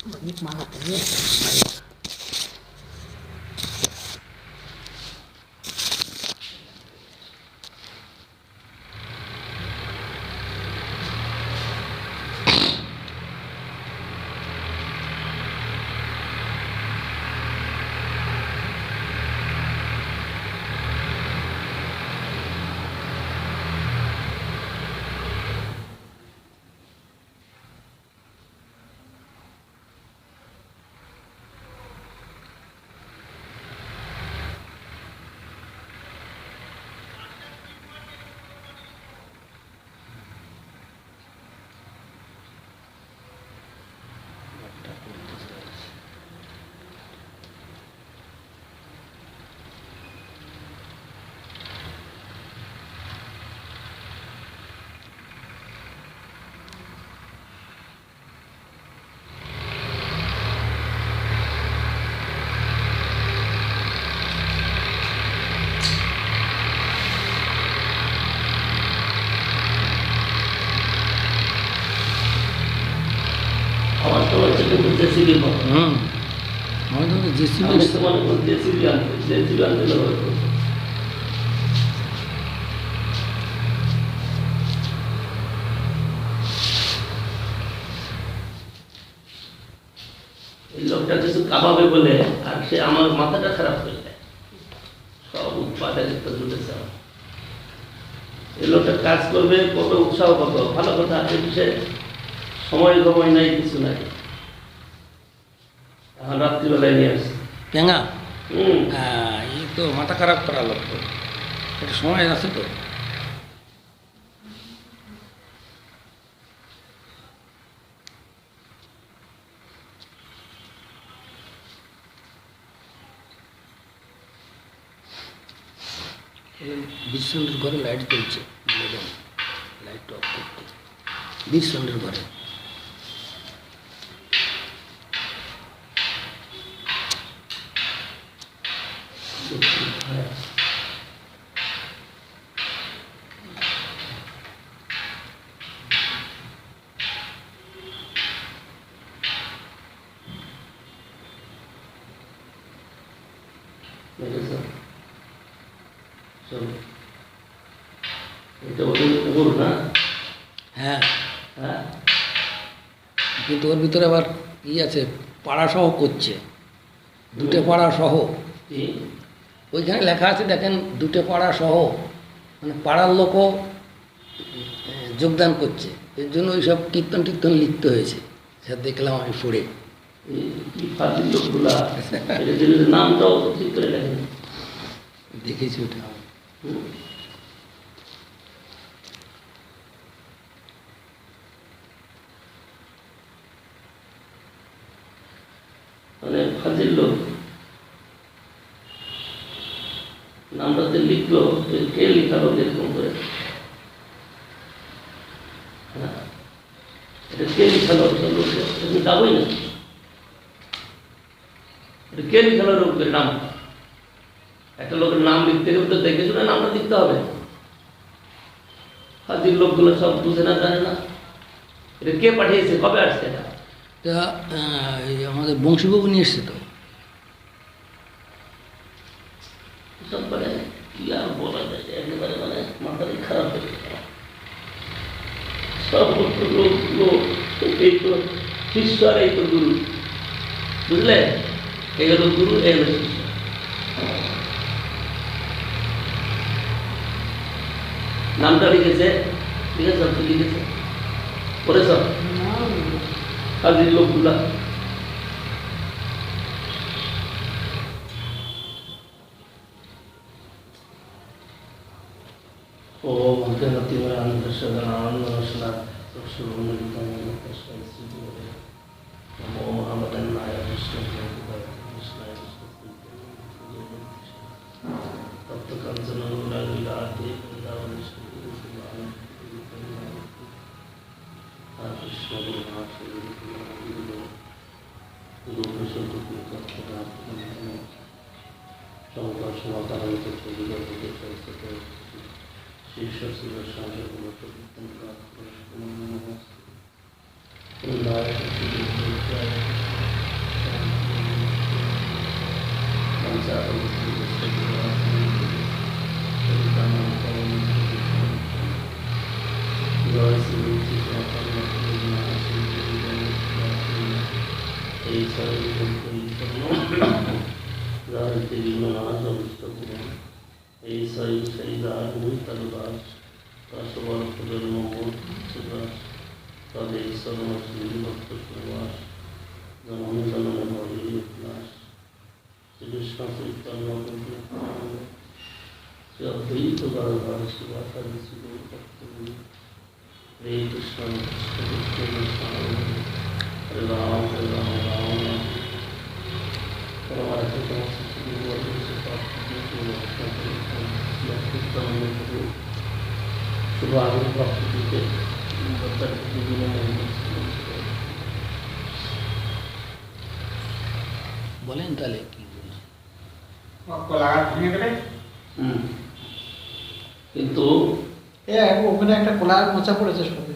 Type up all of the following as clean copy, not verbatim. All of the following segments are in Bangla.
Banyak banget ini. আমার তো হচ্ছে কিন্তু জেসিবি আমাদের তো জেসিবি আমি তো মনে করি জেসিবি আনতে হবে। এই লোকটা কিছু কাবাবে বলে আর সে আমার মাথাটা খারাপ করে দেয়, সব উৎপাদন জুটেছে আমার। এই লোকটা কাজ করবে, কত উৎসাহ, কত ভালো কথা, এই বিষয়ে সময় সময় নাই, কিছু নাই। এখন রাত্রিবেলায় নিয়ে আসছে পেঙ্গা। এই তো মাথা খারাপ করা লোক তো, একটা সময় আছে তো। বিশ্বচন্দ্রের ঘরে লাইট জ্বলছে, লাইট অফ করতে বিশ্বচন্দ্রের ঘরে। হ্যাঁ হ্যাঁ, কিন্তু ওর ভিতরে আবার ই আছে, পাড়া সহ করছে, দুটো পাড়া সহ। ওইখানে লেখা আছে দেখেন, দুটো পাড়া সহ, মানে পাড়ার লোকও যোগদান করছে। এর জন্য ওই সব কীর্তন টীর্তন লিখতে হয়েছে, সেটা দেখলাম আমি পড়ে। নামটাও ঠিক করে লেখেন, দেখেছি ওটা। মানে ফাজিল লোক, নামটাতে লিখলো, কে লিখালো এরকম করে? এটা কে লিখালো? তুমি যাবোই না, এটা কে লিখালো লোকের নাম? একটা লোকের নাম লিখতে গেলে তো দেখে শুনে নামটা লিখতে হবে। ফাজিল লোকগুলো সব বুঝে না, জানে না। এটা কে পাঠিয়েছে, কবে আসছে? এটা আমাদের বংশীবাবু নিয়ে এসছে তো। সব মানে কি আর বলা যায়, একেবারে মানে মাথাটাই খারাপ হয়ে গেছে। সব লোক এই তো শিষ্য আর এই তো গুরু, বুঝলে? এই হলো গুরু, এই হলো শিষ্য। নামটা লিখেছে, ঠিক আছে, সব লিখেছে, পরে সব কাজের লোকগুলা। ও এই সেই দাস তার দাস তার সবার ফুলের মঙ্গল দাস তাদের ঈশ্বর ভক্ত প্রবাস জননী জননী হরি দাস শ্রীকৃষ্ণ চৈতন্য শ্রী অদ্বৈত গদাধর শিবাচার্য শ্রী ভক্তগুরু হরে কৃষ্ণ কৃষ্ণ কৃষ্ণ হরে রাম হরে রাম রাম রাম পরমার্থ শুভ আবির্ভাব দিতে বলেন তাহলে কি বলছে কিন্তু ওখানে একটা কোলার মোচা পড়েছে সবে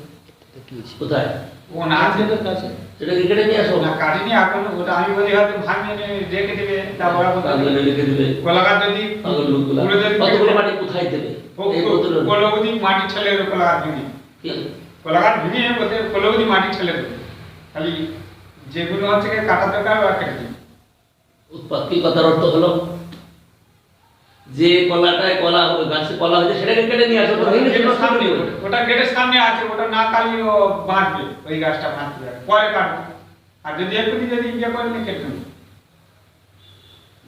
কি হয়েছে? কোথায় ও না আছে তোর কাছে সেটা কেটে নিয়ে আসো না কাটিনি এখন ওটা আমি বলি হয়তো ভাঙিয়ে নিয়ে রেখে দেবে তারপর তাহলে রেখে দেবে কোলাঘাট যদি পাগল লোকগুলা পুরো যদি কতগুলো মাটি কোথায় দেবে এই বোতলে কোলাগদি মাটি ছেলে দেবে কোলাঘাট ভেঙে কি কোলাঘাট ভেঙে বলতে কোলাগদি মাটি ছেলে দেবে খালি যেগুলো হচ্ছে কাটা দরকার আর কেটে দেবে উৎপাদ কি কথার অর্থ হলো যে কলাটায় কলা হবে গাছে কলা হয়েছে সেটাকে কেটে নিয়ে আসো সামনে ওটা গেটের সামনে আছে ওটা না কালি ও বাঁধবে ওই গাছটা বাঁধবে পরে কাটবে আর যদি একটু যদি ইয়ে করে না কেটে নেবে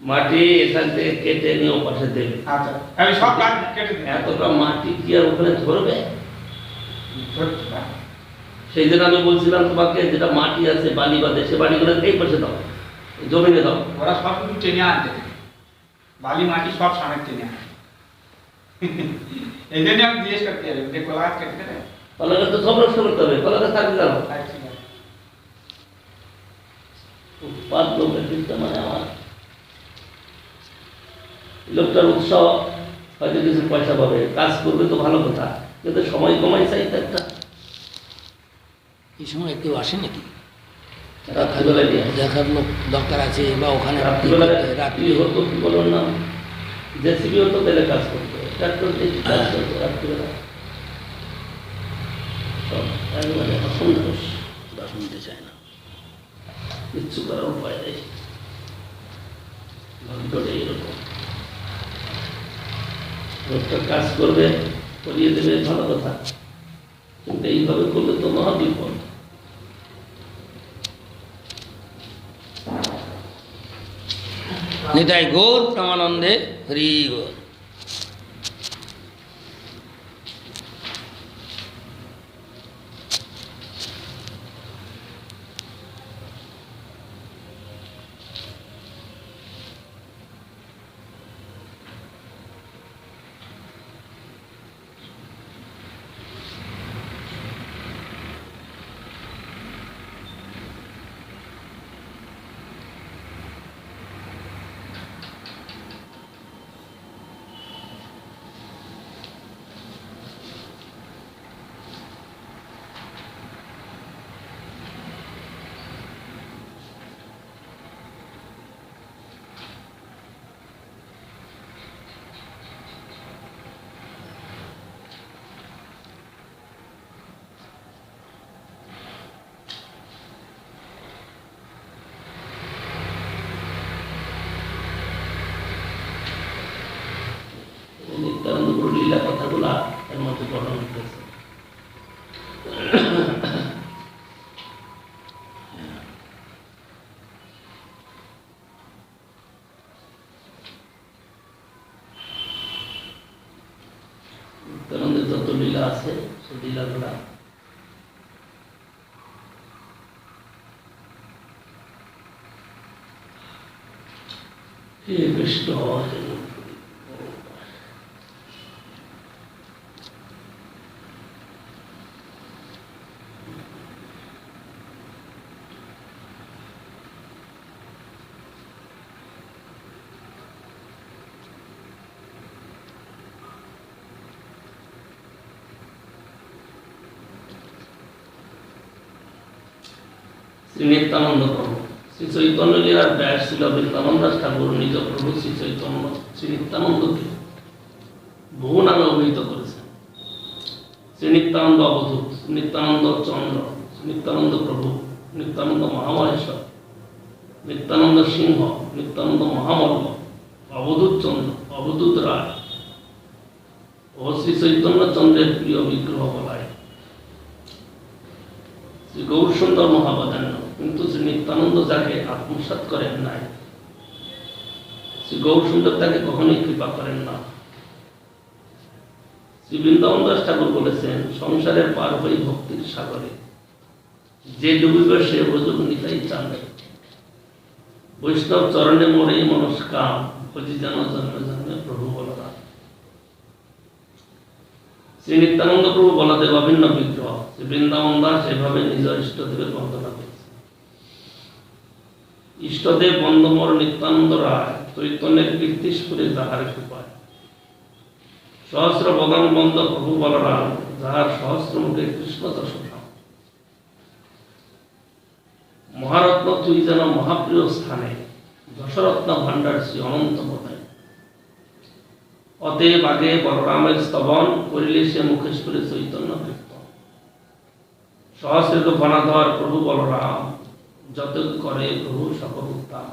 মাটি এখান থেকে কেটে নিয়ে পাশে দেবে আচ্ছা তাহলে সব গাছ কেটে দেবে এতটা মাটি কি আর ওখানে ধরবে ধরতে পারে। সেই জন্য আমি বলছিলাম তোমাকে যেটা মাটি আছে বালি বাদে সে বালিগুলো এই পাশে দাও জমিনে দাও ওরা সব কিছু টেনে আনতে বালি মাটি সব সামনে টেনে আনে এই জন্য আমি জিজ্ঞেস করতে যাবো যে কোলাঘাট কেটে দেবে কলাকে তো সব নষ্ট করতে হবে কলাকে থাকবে কেন উৎপাদ লোকের চিন্তা মানে আমার লোকটার উৎসাহ হয়তো কিছু পয়সা পাবে কাজ করবে তো ভালো কথা কিন্তু সময় কমাই চাইতে একটা এই সময় কেউ আসে নাকি রাত্রিবেলা নিয়ে আসে। দেখার লোক দরকার আছে বা ওখানে রাত্রিবেলা রাত্রি রাত্রি হতো কি বলুন না জেসিবি হতো তাহলে কাজ করতো ট্রাক্টর দিয়ে কাজ করতো রাত্রিবেলা সব একেবারে অসন্তোষ দর্শন দিতে চায় না কিচ্ছু করার উপায় নেই ভাগ্যটা এরকম লোকটা কাজ করবে করিয়ে দেবে ভালো কথা কিন্তু এইভাবে করলে তো মহা বিপদ নিতাই গৌর প্রেমানন্দে হরি গৌর নিত্যানন্দ গুরু লীলা কথাগুলা এর মধ্যে বর্ণনা করতেছে নিত্যানন্দের যত লীলা আছে সে লীলাগুলা হে কৃষ্ণ হে শ্রী নিত্যানন্দ প্রভু শ্রী চৈতন্য লীলার ব্যাস ছিল বৃন্দাবন দাস ঠাকুর নিজ প্রভু শ্রী চৈতন্য শ্রী নিত্যানন্দকে বহু নামে অভিহিত করেছেন। শ্রী নিত্যানন্দ অবধূত, নিত্যানন্দ চন্দ্র, নিত্যানন্দ প্রভু, নিত্যানন্দ মহামহেশ্বর, নিত্যানন্দ সিংহ, নিত্যানন্দ মহামল্ল, অবধূত চন্দ্র, অবধূত রায় ও শ্রী চৈতন্য চন্দ্রের প্রিয় বিগ্রহ বলায় শ্রী গৌরসুন্দর মহাবদান্য। কিন্তু শ্রী নিত্যানন্দ যাকে আত্মসাৎ করেন নাই, শ্রী গৌরসুন্দর তাকে কখনোই কৃপা করেন না। শ্রী বৃন্দাবন দাস ঠাকুর বলেছেন, সংসারের পার হয়ে ভক্তির সাগরে যে ডুবিবে সে বোঝুক নিতাই চাঁদে। বৈষ্ণব চরণে মোরে মনস্কাম, খোঁজি যেন জন্মে জন্মে প্রভু বলরাম। শ্রী নিত্যানন্দ প্রভু বলদেব অভিন্ন বিগ্রহ। শ্রী বৃন্দাবন দাস এভাবে নিজ ইষ্টদেবের বন্দনা করেছে। ইষ্টদেব বন্দমর নিত্যানন্দ রায়, চৈতন্যের কীর্তিস্ফুরে যাহার কৃপায়। সহস্র বদন বন্দ প্রভু বলরাম, যাহার সহস্র মুখে কৃষ্ণ দশধাম। মহারত্ন তুই যেন মহাপ্রিয় স্থানে, দশরত্ন ভাণ্ডার শ্রী অনন্ত পদায়। অতএব আগে বলরামের স্তবন, করিলে সে মুখেশ্বরে চৈতন্য কীর্তন। সহস্রিত বনাধর প্রভু বলরাম, যত করে প্রভু সকল উত্তম।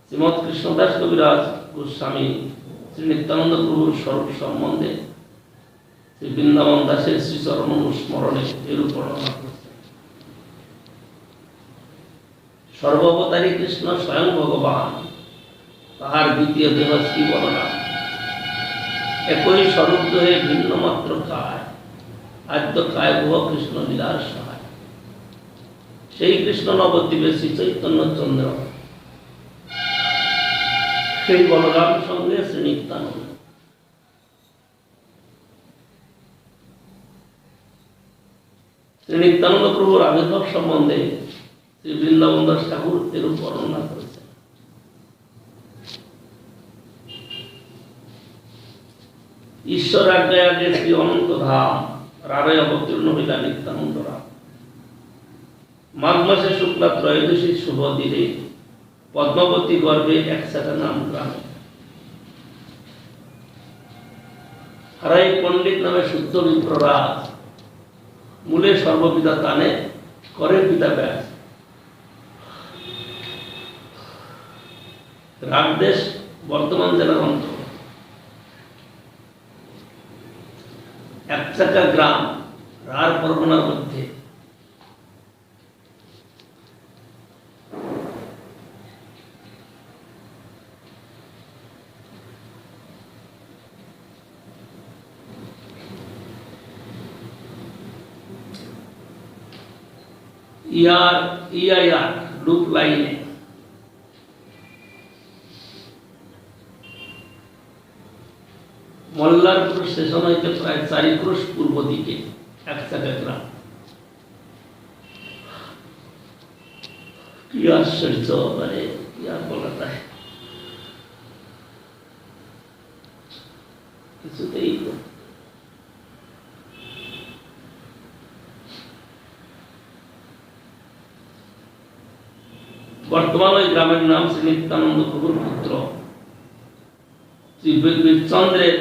শ্রীমৎ কৃষ্ণদাস কবিরাজ গোস্বামী শ্রী নিত্যানন্দ প্রভুর স্বরূপ সম্বন্ধে শ্রী বৃন্দাবন দাসের শ্রীচরণ অনুস্মরণে এরূপ বর্ণনা করছেন। সর্বাবতারী কৃষ্ণ স্বয়ং ভগবান, তাহার দ্বিতীয় দেহ শ্রী বলরাম। একই স্বরূপ দেহে ভিন্ন মাত্র কায়, আদ্য কায় ভুব কৃষ্ণ লীলার সহায়। সেই কৃষ্ণ নবদ্বীপে শ্রী চৈতন্য চন্দ্র, সেই বলরাম সঙ্গে শ্রী নিত্যানন্দ। শ্রী নিত্যানন্দ প্রভুর আবির্ভাব সম্বন্ধে শ্রী বৃন্দাবন দাস ঠাকুর এরূপ বর্ণনা করেছেন। ঈশ্বর আজ্ঞায় আগে শ্রী অনন্ত ধাম, রারে অবতীর্ণ হইলা নিত্যানন্দ রাম। মাঘ মাসে শুক্লা ত্রয়োদশী শুভ দিনে, পদ্মাবতী গর্ভে একসাথে নাম গ্রামে। হারাই পণ্ডিত নামে শুদ্ধ বিপ্ররাজ, মূলে সর্বপিতা তানে, করে পিতা ব্যাস। রাগদেশ বর্ধমান জেলার অন্তর্গত একচাকা গ্রাম, রার পরগনার মধ্যে। ইয়ার লুপ লাইনে মল্লারপুর স্টেশন হইতে প্রায় 4 ক্রোশ পূর্ব দিকে একচাকা গ্রাম। কি আশ্চর্য, মানে কি আর বলা যায়, কিছুতেই বর্তমান ওই গ্রামের নাম শ্রী নিত্যানন্দ প্রভুর পুত্র শ্রী বীরচন্দ্রের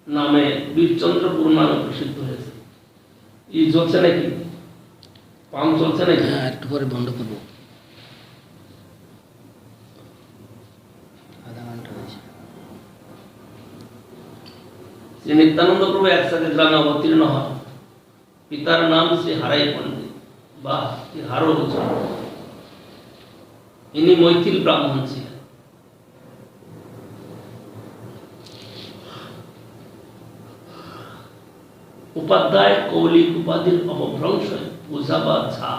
নামে, বীরচন্দ্রপুর নামে প্রসিদ্ধ হয়েছে। এই চলছে নাকি, পাম চলছে নাকি? একটু পরে বন্ধ করবো, আধা ঘন্টা হয়েছে। শ্রী নিত্যানন্দ প্রভু একসাথে গ্রামে অবতীর্ণ হন। পিতার নাম শ্রী হারাই পণ্ডিত বা শ্রী হারো হুজুর। ইনি মৈথিল ব্রাহ্মণ ছিলেন। উপাধ্যায় কৌলিক উপাধির অপভ্রংশ পূজা বা ঝা।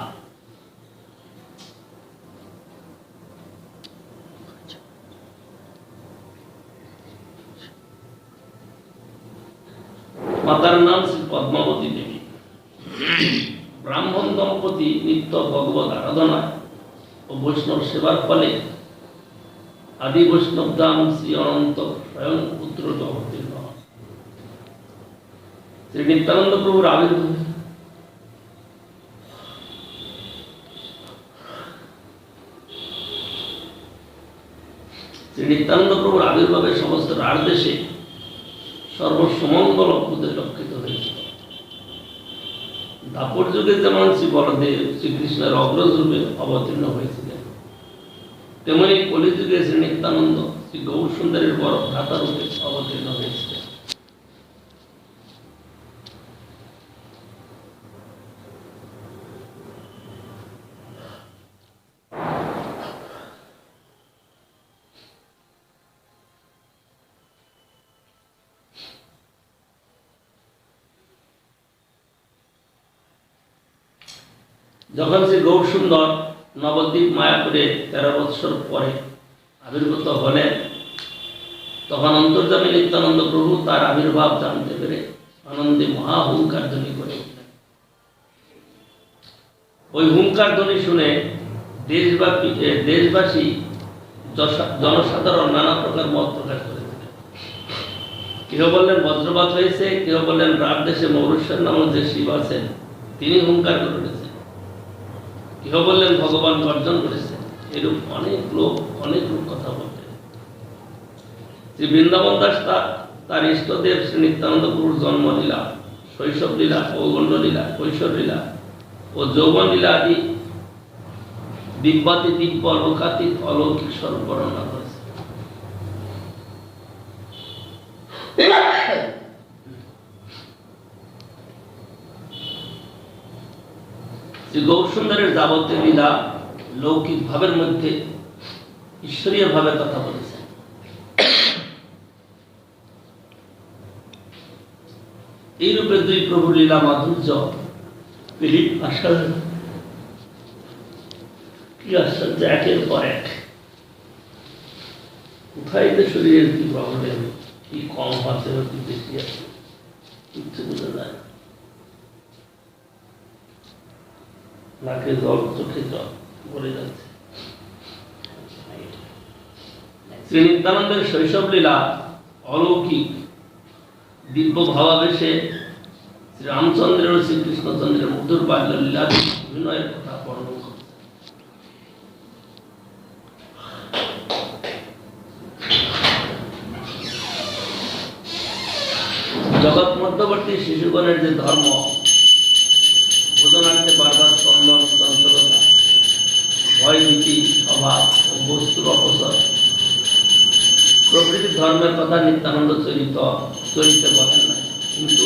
মাতার নাম শ্রী পদ্মাবতী দেবী। ব্রাহ্মণ দম্পতি নিত্য ভগবত আরাধনা ও বৈষ্ণব সেবার ফলে আদি বৈষ্ণব ধাম শ্রী অনন্ত স্বয়ং পুত্র অবতীর্ণ হন। শ্রী নিত্যানন্দ প্রভুর আবির্ভাব শ্রী নিত্যানন্দ প্রভুর আবির্ভাবে সমস্ত রাঢ় দেশে সর্বসমঙ্গল অভ্যুদে লক্ষিত হয়েছিল। দাপর যুগে যেমন শ্রী বলদেব শ্রীকৃষ্ণের অগ্রজ রূপে অবতীর্ণ হয়েছিলেন, তেমনি কলিযুগে শ্রী নিত্যানন্দ শ্রী গৌর সুন্দরের বড় ভ্রাতা রূপে অবতীর্ণ হয়েছিলেন। যখন শ্রী গৌর সুন্দর নবদ্বীপ মায়াপুরে 13 বৎসর পরে আবির্ভূত হলেন, তখন অন্তর্যামী নিত্যানন্দ প্রভু তার আবির্ভাব জানতে পেরে আনন্দে মহা হুঙ্কার ধ্বনি করে উঠলেন। ওই হুঙ্কার ধ্বনি শুনে দেশবাসী জনসাধারণ নানা প্রকার মত প্রকাশ করেছিলেন। কেউ বললেন বজ্রপাত হয়েছে, কেউ বললেন রাত দেশে মৌরুষের নামক যে শিব আছেন তিনি হুঙ্কার করে উঠেছেন, কেউ বললেন ভগবান গর্জন করেছেন। এরূপ অনেক লোক অনেক রূপ কথা বলতেন। শ্রী বৃন্দাবন দাস তার ইষ্টদেব শ্রী নিত্যানন্দ প্রভুর জন্মলীলা, শৈশব লীলা, পৌগণ্ড লীলা, কৈশোর লীলা ও যৌবন লীলা আদি দিব্যাতি দিব্য লোকাতীত অলৌকিক স্বরূপ বর্ণনা করেছে। শ্রী গৌর সুন্দরের যাবতীয় লীলা লৌকিক ভাবের মধ্যে ঈশ্বরীয় ভাবে কথা বলেছেন। এইরূপে দুই প্রভু লীলা মাধুর্য পীড়িত ভাষার কি আশ্চর্য, একের পর এক। কোথায় যে শরীরের কি প্রবলেম, কি কম আছে কি বেশি আছে কিচ্ছু বোঝা যায় না। নাকে জল, চোখে জল বলে যাচ্ছে। শ্রী নিত্যানন্দের শৈশব লীলা অলৌকিক দিব্য ভাবাবেশে শ্রী রামচন্দ্রের ও শ্রীকৃষ্ণচন্দ্রের মধুর বাল্য লীলা অভিনয়ের কথা বর্ণন করছে। জগৎ মধ্যবর্তী শিশুগণের যে ধর্ম, ভোজনার্থে বারবার স্পন্দন, চঞ্চলতা, ভয় ভীতি, অভাব ও বস্তুর অপচয় প্রভৃতি ধর্মের কথা নিত্যানন্দ চরিতে বলেন না, কিন্তু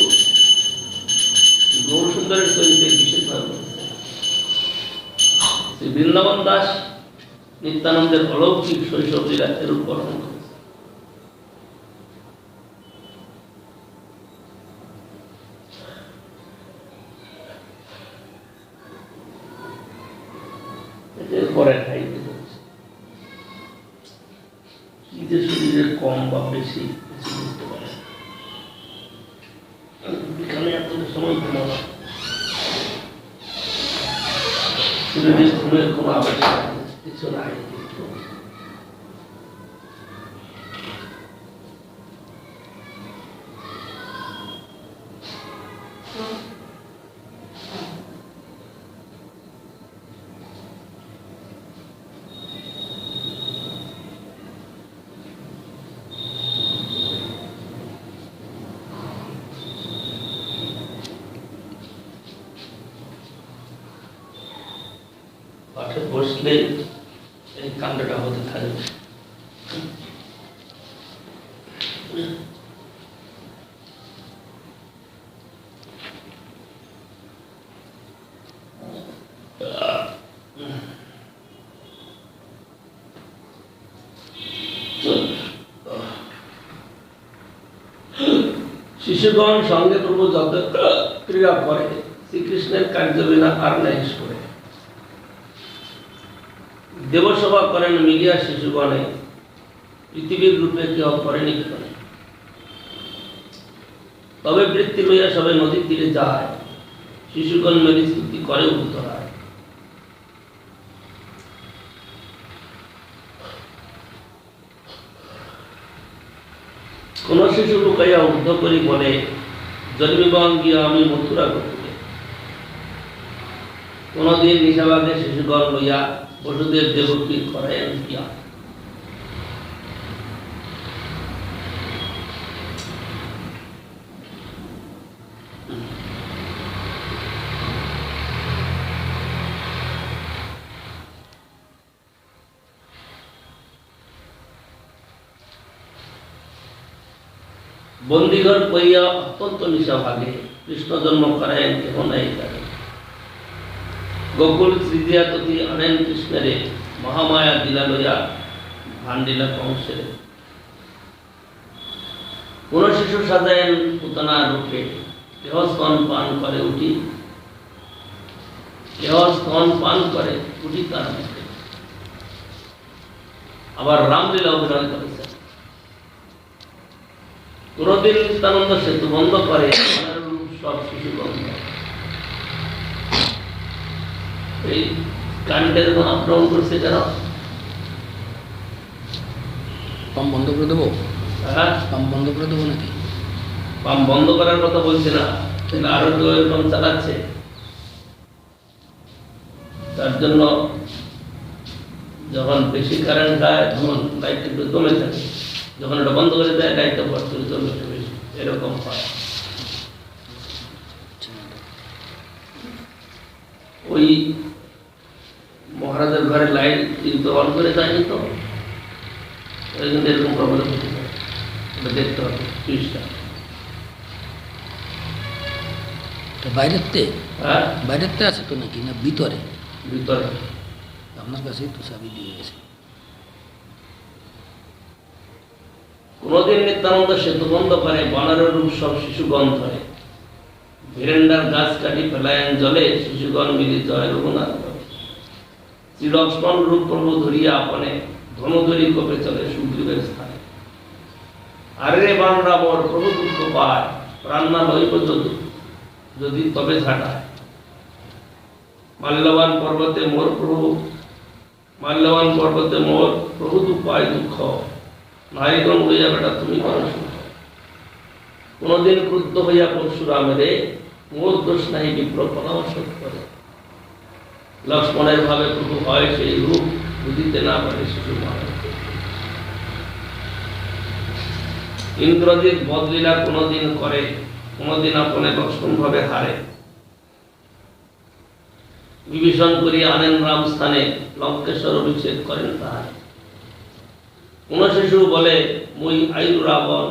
গৌর সুন্দরের চরিত্রে বিশেষভাবে বলেছেন। শ্রী বৃন্দাবন দাস নিত্যানন্দের অলৌকিক শৈশব লীলা এরূপ বর্ণন করেছেন। পরে খাইতে বলছে কি যে শরীরের কম বা বেশি কিছু বুঝতে পারে। বিকালে এত সময় ঘুমানো, শরীরের ঘুমের কোনো আবেশ কিছু নাই। পাঠে বসলে এই কাণ্ডটা হতে থাকবে। শিশুগণ সঙ্গে প্রভু যত ক্রিয়া করে, শ্রীকৃষ্ণের কার্য বিনা আর নাই করে। দেবসভা করেন মিলিয়া শিশুগণে, পৃথিবীর রূপে কেউ করেনি কেন। তবে বৃত্তি লইয়া সবাই নদীর তীরে যায়, শিশুগণ মেরি স্তুতি করে উত্তরায়। কোন শিশু লুকাইয়া উদ্ধ করি বলে, জন্মিবান গিয়া আমি মথুরা গতিকে। কোনদিন নিশাবাগে শিশুগণ লইয়া বসুদেব দেবকী করায়েন কিয়া। বন্দিঘর কইয়া অত্যন্ত নিশা ভাগে, কৃষ্ণ জন্ম করায়েন কেহ নাই জানে। গোকুল শ্রীজিয়া তথি আনেন কৃষ্ণেরে, মহামায়া দিলা লইয়া ভান্ডিলা কংসেরে। কোন শিশু সাজায়েন পুতনার রূপে, কেহ স্তন পান করে উঠি, কেহ স্তন পান করে উঠি তার মুখে। আবার রামলীলা অভিনয় করেছেন। কোনদিন নিত্যানন্দ সেতু বন্ধ করে সব শিশু বন্ধ। এই গানটা যখন আক্রমণ করছে যারা, পাম্প বন্ধ করে দেবো, হ্যাঁ পাম্প বন্ধ করে দেবো নাকি? পাম্প বন্ধ করার কথা বলছে না, আরো কেউ এরকম চালাচ্ছে। তার জন্য যখন বেশি কারেন্ট দেয় তখন লাইট একটু কমে থাকে, যখন এটা বন্ধ করে দেয় লাইটটা বর্তমানে চলবে বেশি, এরকম হয়। ওই মহারাজের ঘরে লাইট কিন্তু অন করে যায়নি তো, ওই জন্য এরকম প্রবলেম হতে পারে। ওটা দেখতে হবে সুইচটা। বাইরেতে, হ্যাঁ বাইরেতে আছে তো নাকি, না ভিতরে? ভিতরে। আপনার কাছেই তো চাবি দিয়ে গেছে। কোনদিন নিত্যানন্দ সেতু বন্ধ করে, বানরের রূপ সব শিশুগণ ধরে। ভিরেন্ডার গাছ কাটি ফেলায়েন জলে, শিশুগণ মিলিত হয় রঘুনাথ। শ্রীলক্ষ্মণ রূপ প্রভু ধরিয়া আপনে, ধনুধরি কোপে চলে সুগ্রীবের স্থানে। আরে বানরা মোর প্রভু দুঃখ পায়, প্রাণনা লইব যদি তবে ঝাঁটায়। মাল্যবান পর্বতে মোর প্রভু, মাল্যবান পর্বতে মোর প্রভু পায় দুঃখ, নারীগণ হইয়া বেটা তুমি করো সুখ। কোনদিন ক্রুদ্ধ হইয়া পরশুরামেরে, মোর দোষ নাই বিপ্র পরামর্শ করে। লক্ষ্মণের ভাবে প্রভু হয় সেই রূপ, বুঝিতে না পারে শিশু মানুষ। ইন্দ্রজিৎ বদলীলা কোনদিন করে, কোনদিন আপনে লক্ষ্মণ ভাবে হারে। বিভীষণ করিয়া আনেন রাম স্থানে, লঙ্কেশ্বর অভিষেক করেন তাহারে। কোন শিশু বলে মুই আয়ু রাবণ,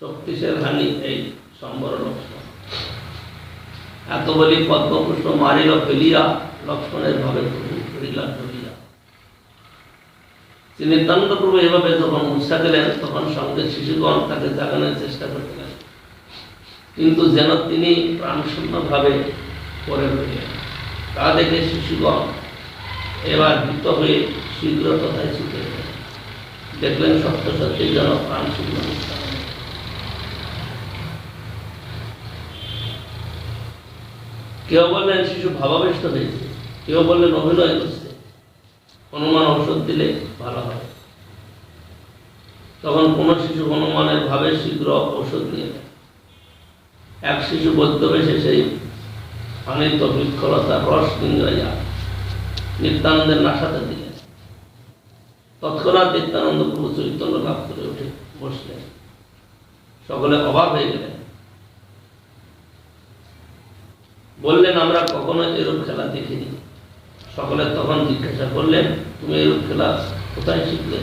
শক্তিশের হানি এই সম্বর লক্ষ্মণ। এত বলি পদ্মপুষ্প মারিল ফেলিয়া, লক্ষ্মণের ভাবে ধরিলা ধরিয়া। তিনি নিত্যানন্দ প্রভু এভাবে যখন মুছা গেলেন, তখন সঙ্গে শিশুগণ তাকে জাগানোর চেষ্টা করতেন, কিন্তু যেন তিনি প্রাণশূন্য ভাবে পড়ে রইলেন। তা দেখে শিশুগণ এবার ভীত হয়ে শীঘ্র তথায় ছুটে গেলেন। দেখলেন সত্য সত্যি যেন প্রাণশূন্য। কেউ বললেন শিশু ভাবাবেষ্ট হয়েছে, কেউ বললেন অভিনয় করছে, হনুমান ঔষধ দিলে ভালো হয়। তখন কোন শিশু হনুমানের ভাবে শীঘ্র ঔষধ নিয়ে নেয়। এক শিশু বৈদ্যবেশে সেই আনিত বৃক্ষলতার রস নিংড়াইয়া নিত্যানন্দের নাসাতে দিলেন। তৎক্ষণাৎ নিত্যানন্দ প্রভু চৈতন্য লাভ করে উঠে বসলেন। সকলে অবাক হয়ে গেলেন, বললেন আমরা কখনো এরূপ খেলা দেখিনি। সকলে তখন জিজ্ঞাসা করলেন, তুমি এরূপ খেলা কোথায় শিখলে?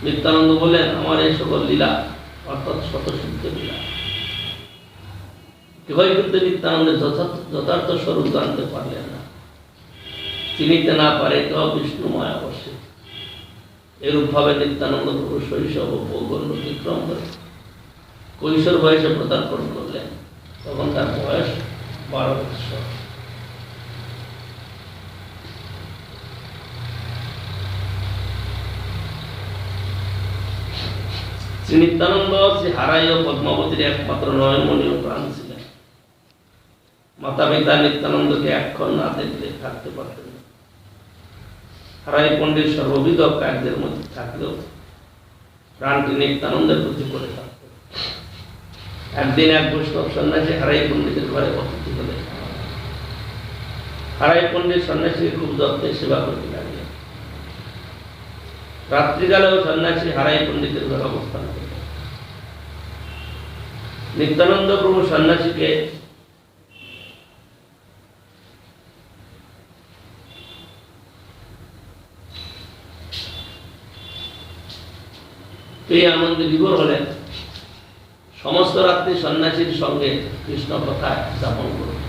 নিত্যানন্দ বললেন, আমার এই সকল লীলা অর্থাৎ শতসিদ্ধ লীলা। কেহই কিন্তু নিত্যানন্দের যথার্থ স্বরূপ জানতে পারলেন না, চিনিতে না পারে কেউ বিষ্ণুময় অবশ্যই। এরূপ ভাবে নিত্যানন্দ প্রভু শৈশব ও পৌগণ্য অতিক্রম করে কৈশোর বয়সে পদার্পণ করলেন। তখন তার বয়স 12 বছর। শ্রী নিত্যানন্দ শ্রী হারাই ও পদ্মাবতীর একমাত্র নয়নমণীয় প্রাণ ছিলেন। মাতা পিতা নিত্যানন্দকে এক্ষণ না দেখলে থাকতে পারতেন না। হারাই পণ্ডিত সর্ববিধ কার্যের মধ্যে থাকলেও প্রাণটি নিত্যানন্দের প্রতি করে থাকতেন। একদিন এক বৈষ্ণব সন্ন্যাসী হারাই পণ্ডিতের ঘরে অতিথি হলেন। হারাই পণ্ডিত সন্ন্যাসীকে খুব যত্নে সেবা করতে লাগলেন। রাত্রিকালেও সন্ন্যাসী হারাই পণ্ডিতের ঘরে অবস্থান করলেন। নিত্যানন্দ প্রভু সন্ন্যাসীকে এই আনন্দে বিভোর হলেন। সমস্ত রাত্রি সন্ন্যাসীর সঙ্গে কৃষ্ণ কথা যাপন করুন।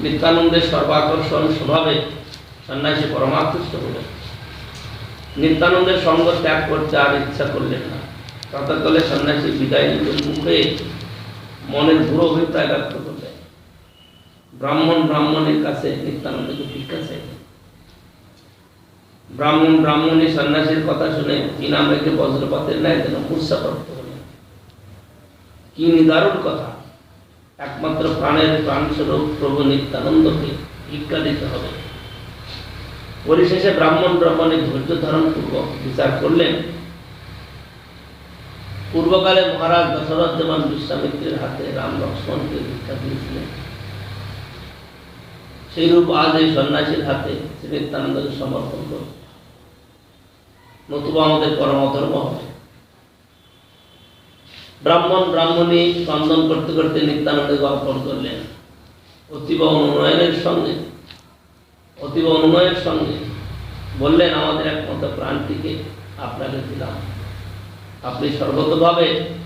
নিত্যানন্দের সর্বাকর্ষণ স্বভাবে সন্ন্যাসী পরমাকৃষ্ট হলেন। নিত্যানন্দের সঙ্গ ত্যাগ করতে আর ইচ্ছা করলেন না। প্রাতঃকালে সন্ন্যাসী বিদায় নিতে মুখে মনের দৃঢ় অভিপ্রায় ব্যক্ত করলেন। ব্রাহ্মণের কাছে নিত্যানন্দকে ভিক্ষা চাইলেন। ব্রাহ্মণী সন্ন্যাসীর কথা শুনে ইনাম রেখে বজ্রপাতের ন্যায় যেন মূর্ছাপ্রাপ্ত হলেন। কি নিদারুণ কথা! একমাত্র প্রাণস্বরূপ প্রভু নিত্যানন্দকে ভিক্ষা দিতে হবে। পরিশেষে ব্রাহ্মণী ধৈর্য ধারণ পূর্বক বিচার করলেন, পূর্বকালে মহারাজ দশরথ যেমন বিশ্বামিত্রের হাতে রাম লক্ষ্মণকে ভিক্ষা দিয়েছিলেন, সেইরূপ আজ এই সন্ন্যাসীর হাতে শ্রী নিত্যানন্দকে সমর্পণ করব, নতুবা আমাদের পরম ধর্ম হবে। ব্রাহ্মণী স্পন্দন করতে করতে নিত্যানন্দকে অর্পণ করলেন। অতীব অনুনয়ের সঙ্গে বললেন, আমাদের একমাত্র প্রাণটিকে আপনাকে দিলাম, আপনি সর্বতভাবে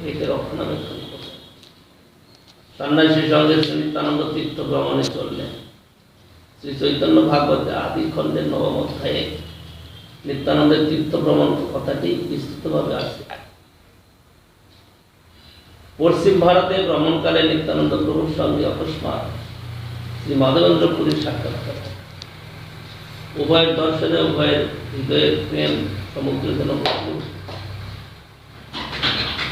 একে রক্ষণাবেক্ষণ করবেন। সন্ন্যাসীর সঙ্গে শ্রী নিত্যানন্দ তীর্থ ভ্রমণে চললেন। শ্রী চৈতন্য ভাগবতে আদি খণ্ডের নবম অধ্যায়ে নিত্যানন্দের তীর্থ ভ্রমণ কথাটি বিস্তৃতভাবে আছে। পশ্চিম ভারতে ভ্রমণকালে নিত্যানন্দ প্রভুর সঙ্গে অকস্মাৎ শ্রী মাধবেন্দ্র পুরীর সাক্ষাৎকার। উভয়ের দর্শনে উভয়ের হৃদয়ের প্রেম সমুদ্র যেন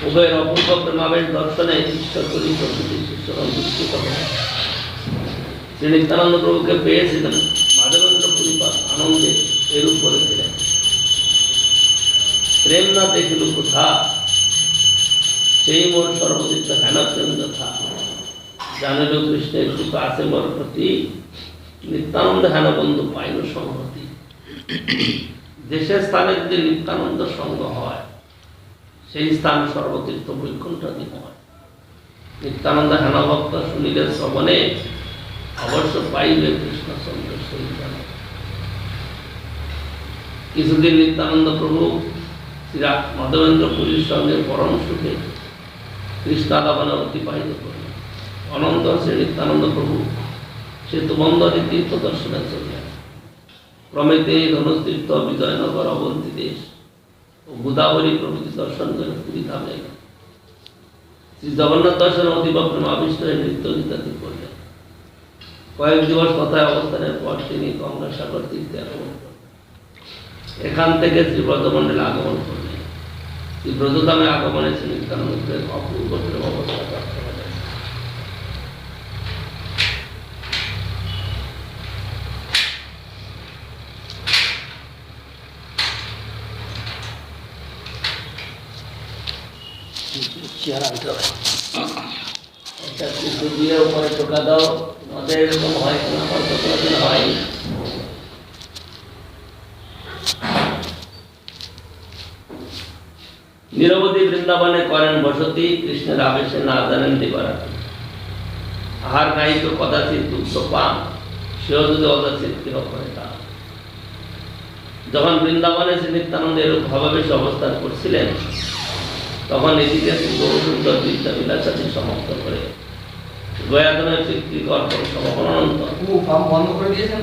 উভয়ের অপূর্ব প্রেমাবেশ দর্শনে ঈশ্বরপুরী প্রকৃতি শিষ্যগণ দুঃখিত হলেন। শ্রী নিত্যানন্দ প্রভুকে পেয়েছিলেন। মাধবেন্দ্র পুরী আনন্দে এরূপ করেছিলেন, প্রেম না দেখিল কোথা, সেই মোর সর্বদিত হেন প্রেম যথা, জানিল কৃষ্ণের কৃপা আছে মোর প্রতি, নিত্যানন্দ হেন বন্ধু পাইল সংহতি। দেশের স্থানে যদি নিত্যানন্দ সঙ্গ হয়, সেই স্থান সর্বতীর্থ বৈকুণ্ঠাধীন হয়। নিত্যানন্দ হেন ভক্ত শুনিলে শ্রবণে, অবশ্য পাইবে কৃষ্ণচন্দ্র সেই জন। কিছুদিন নিত্যানন্দ প্রভু শ্রী মাধবেন্দ্র পুরীর সঙ্গে পরম সুখে কৃষ্ণালাপনে অতিবাহিত করলেন। অনন্তর শ্রী নিত্যানন্দ প্রভু সেতুবন্ধনে তীর্থ দর্শনে চললেন। ক্রমে তিনি ধনুতীর্থ, বিজয়নগর, অবন্তী দেশ ও গোদাবরী প্রভৃতি দর্শন করে পুরী ধামে এলেন। শ্রী জগন্নাথ দর্শনে অতীব প্রেমাবিষ্ট হয়ে নৃত্য গীতাদি করলেন। কয়েক দিবস কথায় অবস্থানের পর তিনি গঙ্গাসাগর তীর্থে আগমন করলেন। এখান থেকে শ্রী ব্রজমণ্ডলে আগমন করলেন। শ্রী ব্রজধামে আগমনে শ্রী নিত্যানন্দের অপূর্ব প্রেম অবস্থা প্রাপ্ত হলেন। একটা কিছু দিয়ে উপরে টোকা দাও, আমাদের এরকম হয় কিনা, হয়তো কোনোদিন হয়। নিরবধি বৃন্দাবনে করেন বসতি, কৃষ্ণের আবেশে না জানেন দিবারাত্রি। আহার খাইত কদাচিৎ দুগ্ধ পান, সেও যদি অদাচিৎ কেহ করে তা। যখন বৃন্দাবনে শ্রী নিত্যানন্দ এরূপ ভাবাবেশে অবস্থান করছিলেন, তখন এদিকে শ্রী গৌরসুন্দর বিদ্যা বিলাসাদি সমাপ্ত করে গয়াধনে পিতৃকর্পণ সমাপন অনন্তর বন্ধ করে দিয়েছেন,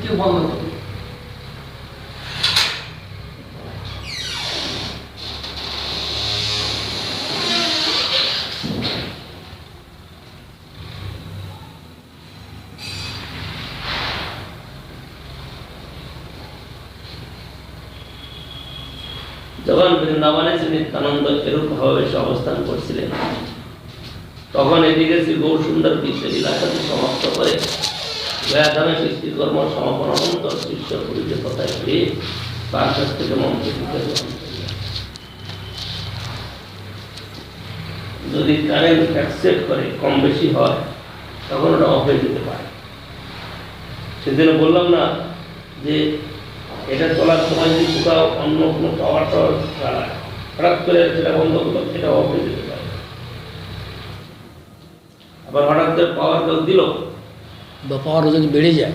কেউ বন্ধ করে। যখন বৃন্দাবনে শ্রী নিত্যানন্দ এরূপ ভাবাবেশে অবস্থান করছিলেন, তখন এদিকে শ্রী গৌরসুন্দর বিদ্যা বিলাসাদি সমাপ্ত করে গয়াধামে পিতৃকর্ম সমাপন অনন্তর শিষ্য পুরীতে কথায় পেয়ে তার কাছ থেকে মন্ত্র শিক্ষা গ্রহণ করলেন। যদি কারেন্ট অ্যাকসেপ্ট করে কম বেশি হয়, তখন ওটা অফ হয়ে যেতে পারে। সেদিন বললাম না যে এটা চলার সময় যদি কোথাও অন্য কোনো টাওয়ার চালায়, হঠাৎ করে সেটা বন্ধ করলো, সেটা অফ হয়ে যেতে পারে। আবার হঠাৎ করে পাওয়ার কেউ দিল, বা পাওয়ার যদি বেড়ে যায়,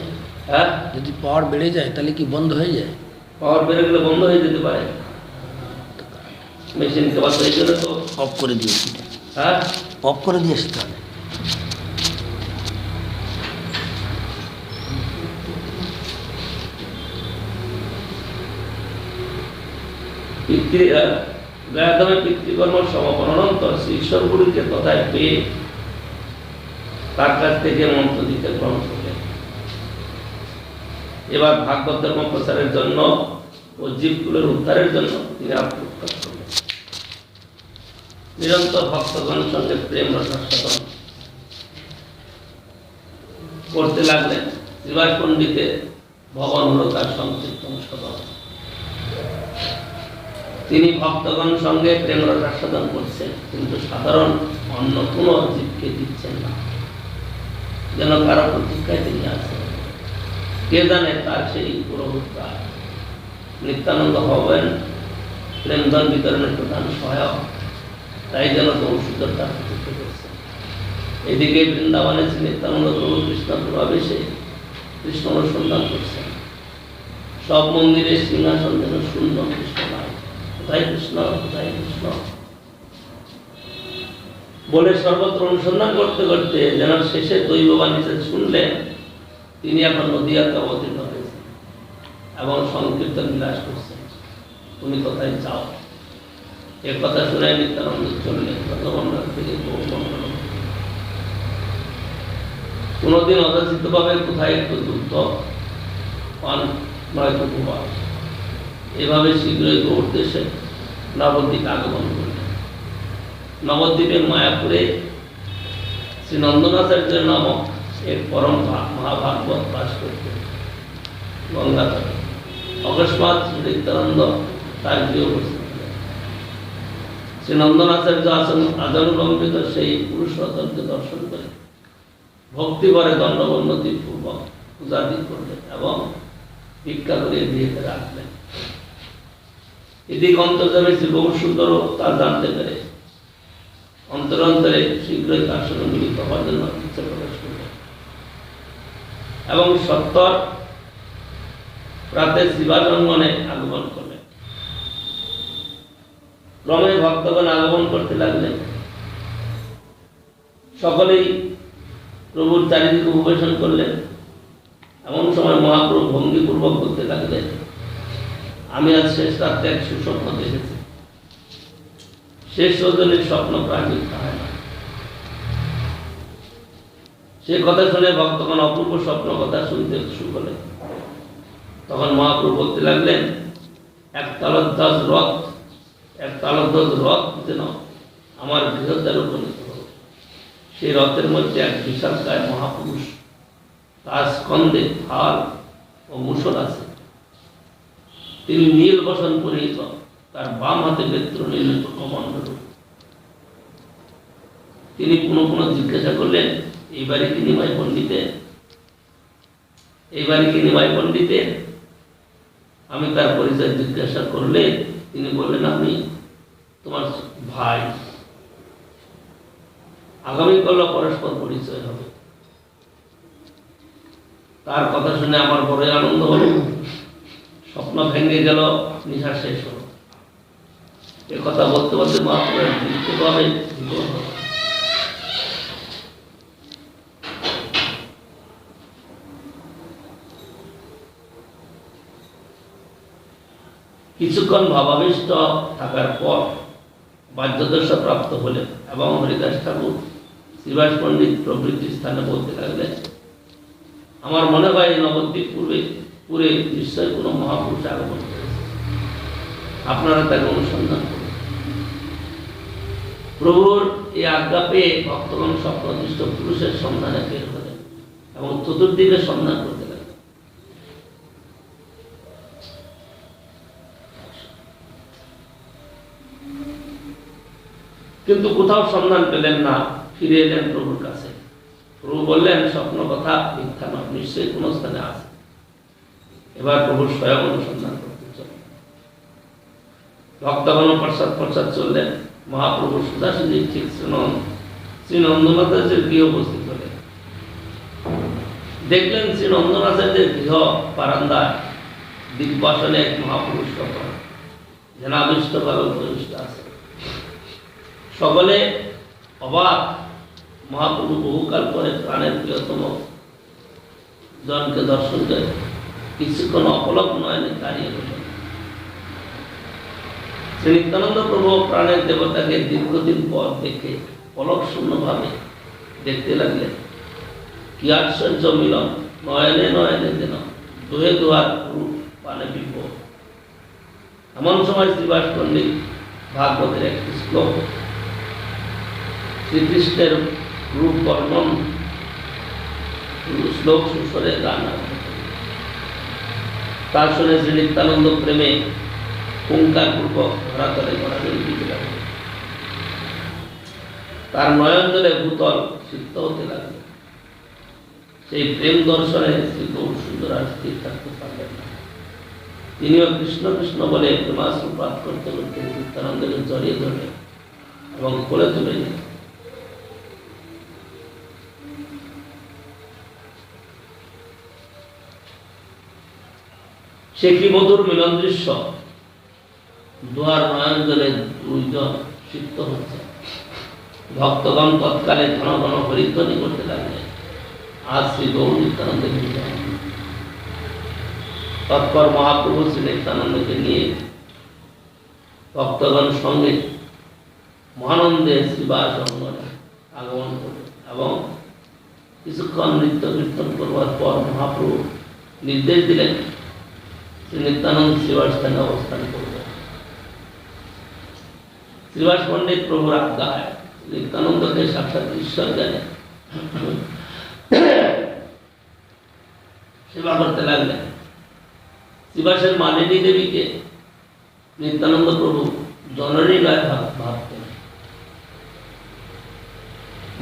হ্যাঁ, যদি পাওয়ার বেড়ে যায় তাহলে কি বন্ধ হয়ে যায়? পাওয়ার বেড়ে গেলে বন্ধ হয়ে যেতে পারে মেশিনকে। বাস এই জন্য তো অফ করে দিয়েছি, হ্যাঁ, অফ করে দিয়েছি তাহলে। গায়াতমে পিতৃকর্ম সমাপন অনন্তর শ্রী ঈশ্বরগুলিকে তথায় পেয়ে তার কাছ থেকে মন্ত্র দিতে গ্রহণ করলেন। এবার ভাগবত ধর্ম প্রচারের জন্য ও জীবগুলোর উদ্ধারের জন্য তিনি আত্মপ্রকাশ করলেন। নিরন্তর ভক্তগণের সঙ্গে প্রেম রসাস্বাদন করতে লাগলেন। শ্রীবাস পণ্ডিতের ভবন হল তার সংক্ষিপ্ত সদন। তিনি ভক্তগণ সঙ্গে প্রেম রসাস্বাদন করছেন, কিন্তু সাধারণ অন্য কোনো জীবকে দিচ্ছেন না, যেন কারো প্রতীক্ষায় তিনি আছেন। কে জানে তার সেই পুরোহিতরা নিত্যানন্দ হবেন প্রেমধন বিতরণের প্রধান সহায়ক, তাই যেন কৌশিকর তার প্রতীক্ষা করছেন। এদিকে বৃন্দাবনে শ্রী নিত্যানন্দ প্রভু কৃষ্ণ প্রভাবেশে কৃষ্ণ অনুসন্ধান করছেন। সব মন্দিরে সিংহাসন যেন শূন্য, কৃষ্ণ নাই। কোথায় কৃষ্ণ, কোথায় কৃষ্ণ বলে সর্বত্র অনুসন্ধান করতে করতে যেন শেষে দৈববাণী শুনলেন তিনি এখন নদীয়াতে অবতীর্ণ হয়েছেন এবং সংকীর্তন বিলাস করছেন। তুমি কোথায় যাও? এ কথা শুনে নিত্যানন্দ চললেন ভগবানের থেকে। কোনোদিন অযাচিত ভাবে কোথায় একটু দুগ্ধ পান নয়তো প্রবাস, এভাবে শীঘ্রই উদ্দেশ্যে নবদ্বীপ আগমন করলেন। নবদ্বীপে মায়াপুরে শ্রী নন্দনাচার্য নামক এক পরম মহাভাগবত বাস করতেন গঙ্গাধর। অকস্মাৎ শ্রী নিত্যানন্দ তার গৃহ উপস্থিত হলেন। শ্রী নন্দনাচার্য আজানুলম্বিত সেই পুরুষ রতনকে দর্শন করে ভক্তি করে দণ্ডবন্নতি পূর্বক পূজাদি করলেন এবং ভিক্ষা করিয়ে বিয়েতে রাখলেন। এদিক অন্তর্যামী শ্রী গৌর সুন্দরও তা জানতে পেরে অন্তরে শীঘ্রই তার সঙ্গে মিলিত হওয়ার জন্য ইচ্ছা প্রকাশ করলেন এবং সত্তর প্রাতে শিবাজঙ্গনে আগমন করলেন। ক্রমে ভক্তগণ আগমন করতে লাগলেন। সকলেই প্রভুর চারিদিকে উপবেশন করলেন। এমন সময় মহাপ্রভু ভঙ্গিপূর্বক করতে লাগলেন, আমি আজ শেষ রাত্রে এক সুস্বপ্ন দেখেছি। শেষ রজনীর স্বপ্ন প্রায় মিথ্যা হয় না। সে কথা শুনে ভক্তগণ অপূর্ব স্বপ্ন কথা শুনতে শুরু করলেন। তখন মহাপ্রভু বলতে লাগলেন, এক তালধ্বজ রথ যেন আমার গৃহদ্বারে উপনীত হল। সেই রথের মধ্যে এক বিশালকায় মহাপুরুষ, তার স্কন্ধে ফাল ও মুসল আছে। তিনি নীল বসন পরিহিত, তার বাম হাতে বেত্র নির্মিত কমণ্ডল। তিনি পুনঃ জিজ্ঞাসা করলেন, এইবারে কি নিমাই পণ্ডিতের? আমি তার পরিচয় জিজ্ঞাসা করলে তিনি বললেন, আমি তোমার ভাই। আগামীকাল পরস্পর পরিচয় হবে। তার কথা শুনে আমার বড়ই আনন্দ হলো। স্বপ্ন ভেঙে গেল, নিশা শেষ হল। এ কথা বলতে বলতে কিছুক্ষণ ভাবাবিষ্ট থাকার পর বাহ্যদশা প্রাপ্ত হলেন এবং হরিদাস ঠাকুর, শ্রীবাস পণ্ডিত প্রভৃতি স্থানে বলতে লাগলেন, আমার মনে হয় নবদ্বীপ পুরে নিশ্চয় কোনো মহাপুরুষ আগমন করেছে, আপনারা তাকে অনুসন্ধান করুন। প্রভুর এই আজ্ঞা পেয়ে ভক্তগণ স্বপ্নদৃষ্ট পুরুষের সন্ধানে বের হলেন এবং চতুর্দিকে সন্ধান করতে লাগলেন। কিন্তু কোথাও সন্ধান পেলেন না। ফিরে এলেন প্রভুর কাছে। প্রভু বললেন, স্বপ্ন কথা মিথ্যা নয়, নিশ্চয়ই কোন স্থানে আছে। এবার প্রভু স্বয়ং অনুসন্ধান করতে চলেন। ভক্তগণ পশ্চাৎ পশ্চাৎ চললেন। মহাপ্রভু সোজাসুজি ঠিক শ্রী নন্দনাথের গৃহ উপস্থিত হলেন। দেখলেন শ্রী নন্দনাথের গৃহ বারান্দায় দিব্যাসনে এক মহাপুরুষ যেন আবিষ্ট কারণ প্রবিষ্ট আছে। সকলে অবাক। মহাপ্রভু বহুকাল পরে প্রাণের প্রিয়তম জনকে দর্শন করে কিছুক্ষণ অপলক নয়নে দাঁড়িয়ে রইলেন। শ্রী নিত্যানন্দ প্রভু প্রাণের দেবতাকে দীর্ঘদিন পর দেখে পলক শূন্যভাবে দেখতে লাগলেন। কি আশ্চর্য মিলন! নয়নে নয়নে যেন দুহে দুহার রূপ পানে বিভ। এমন সময় শ্রীবাস পণ্ডিত ভাগবতের একটি শ্লোক শ্রীকৃষ্ণের রূপ বর্ণন শ্লোক সুস্বরে গান তার শুনে শ্রী নিত্যানন্দ প্রেমে হুঙ্কার পূর্বক ধরাতলে গড়াগড়ি দিতে লাগলেন। তার নয়ন জলে ভূতল সিক্ত হতে লাগলো। সেই প্রেম দর্শনে শ্রী গৌর সুন্দর আর স্থির থাকতে পারলেন না। তিনিও কৃষ্ণ কৃষ্ণ বলে প্রেমাশ্রু পাঠ করতে করতে নিত্যানন্দকে জড়িয়ে ধরলেন এবং কোলে তুলে নিলেন। সে কি মধুর মিলন দৃশ্য! দুয়ার নয়ন জলে দুইজন সিক্ত হচ্ছে। ভক্তগণ তৎকালে ঘন ঘন হরিধ্বনি করতে লাগলেন। আজ শ্রী গৌর নিত্যানন্দের বিজয়। তৎপর মহাপ্রভু শ্রী নিত্যানন্দকে নিয়ে ভক্তগণ সঙ্গে মহানন্দে শ্রীবাস অঙ্গনে আগমন করলেন এবং কিছুক্ষণ নৃত্য কীর্তন করবার পর মহাপ্রভু নির্দেশ দিলেন শ্রী নিত্যানন্দ শ্রীবাস স্থানে অবস্থান করবেন। শ্রীবাস পণ্ডিত প্রভুর আজ্ঞায় নিত্যানন্দকে সাক্ষাৎ ঈশ্বর জানে সেবা করতে লাগলেন। শ্রীবাসের মালিনী দেবীকে নিত্যানন্দ প্রভু জননী গায়ে ভাবতেন।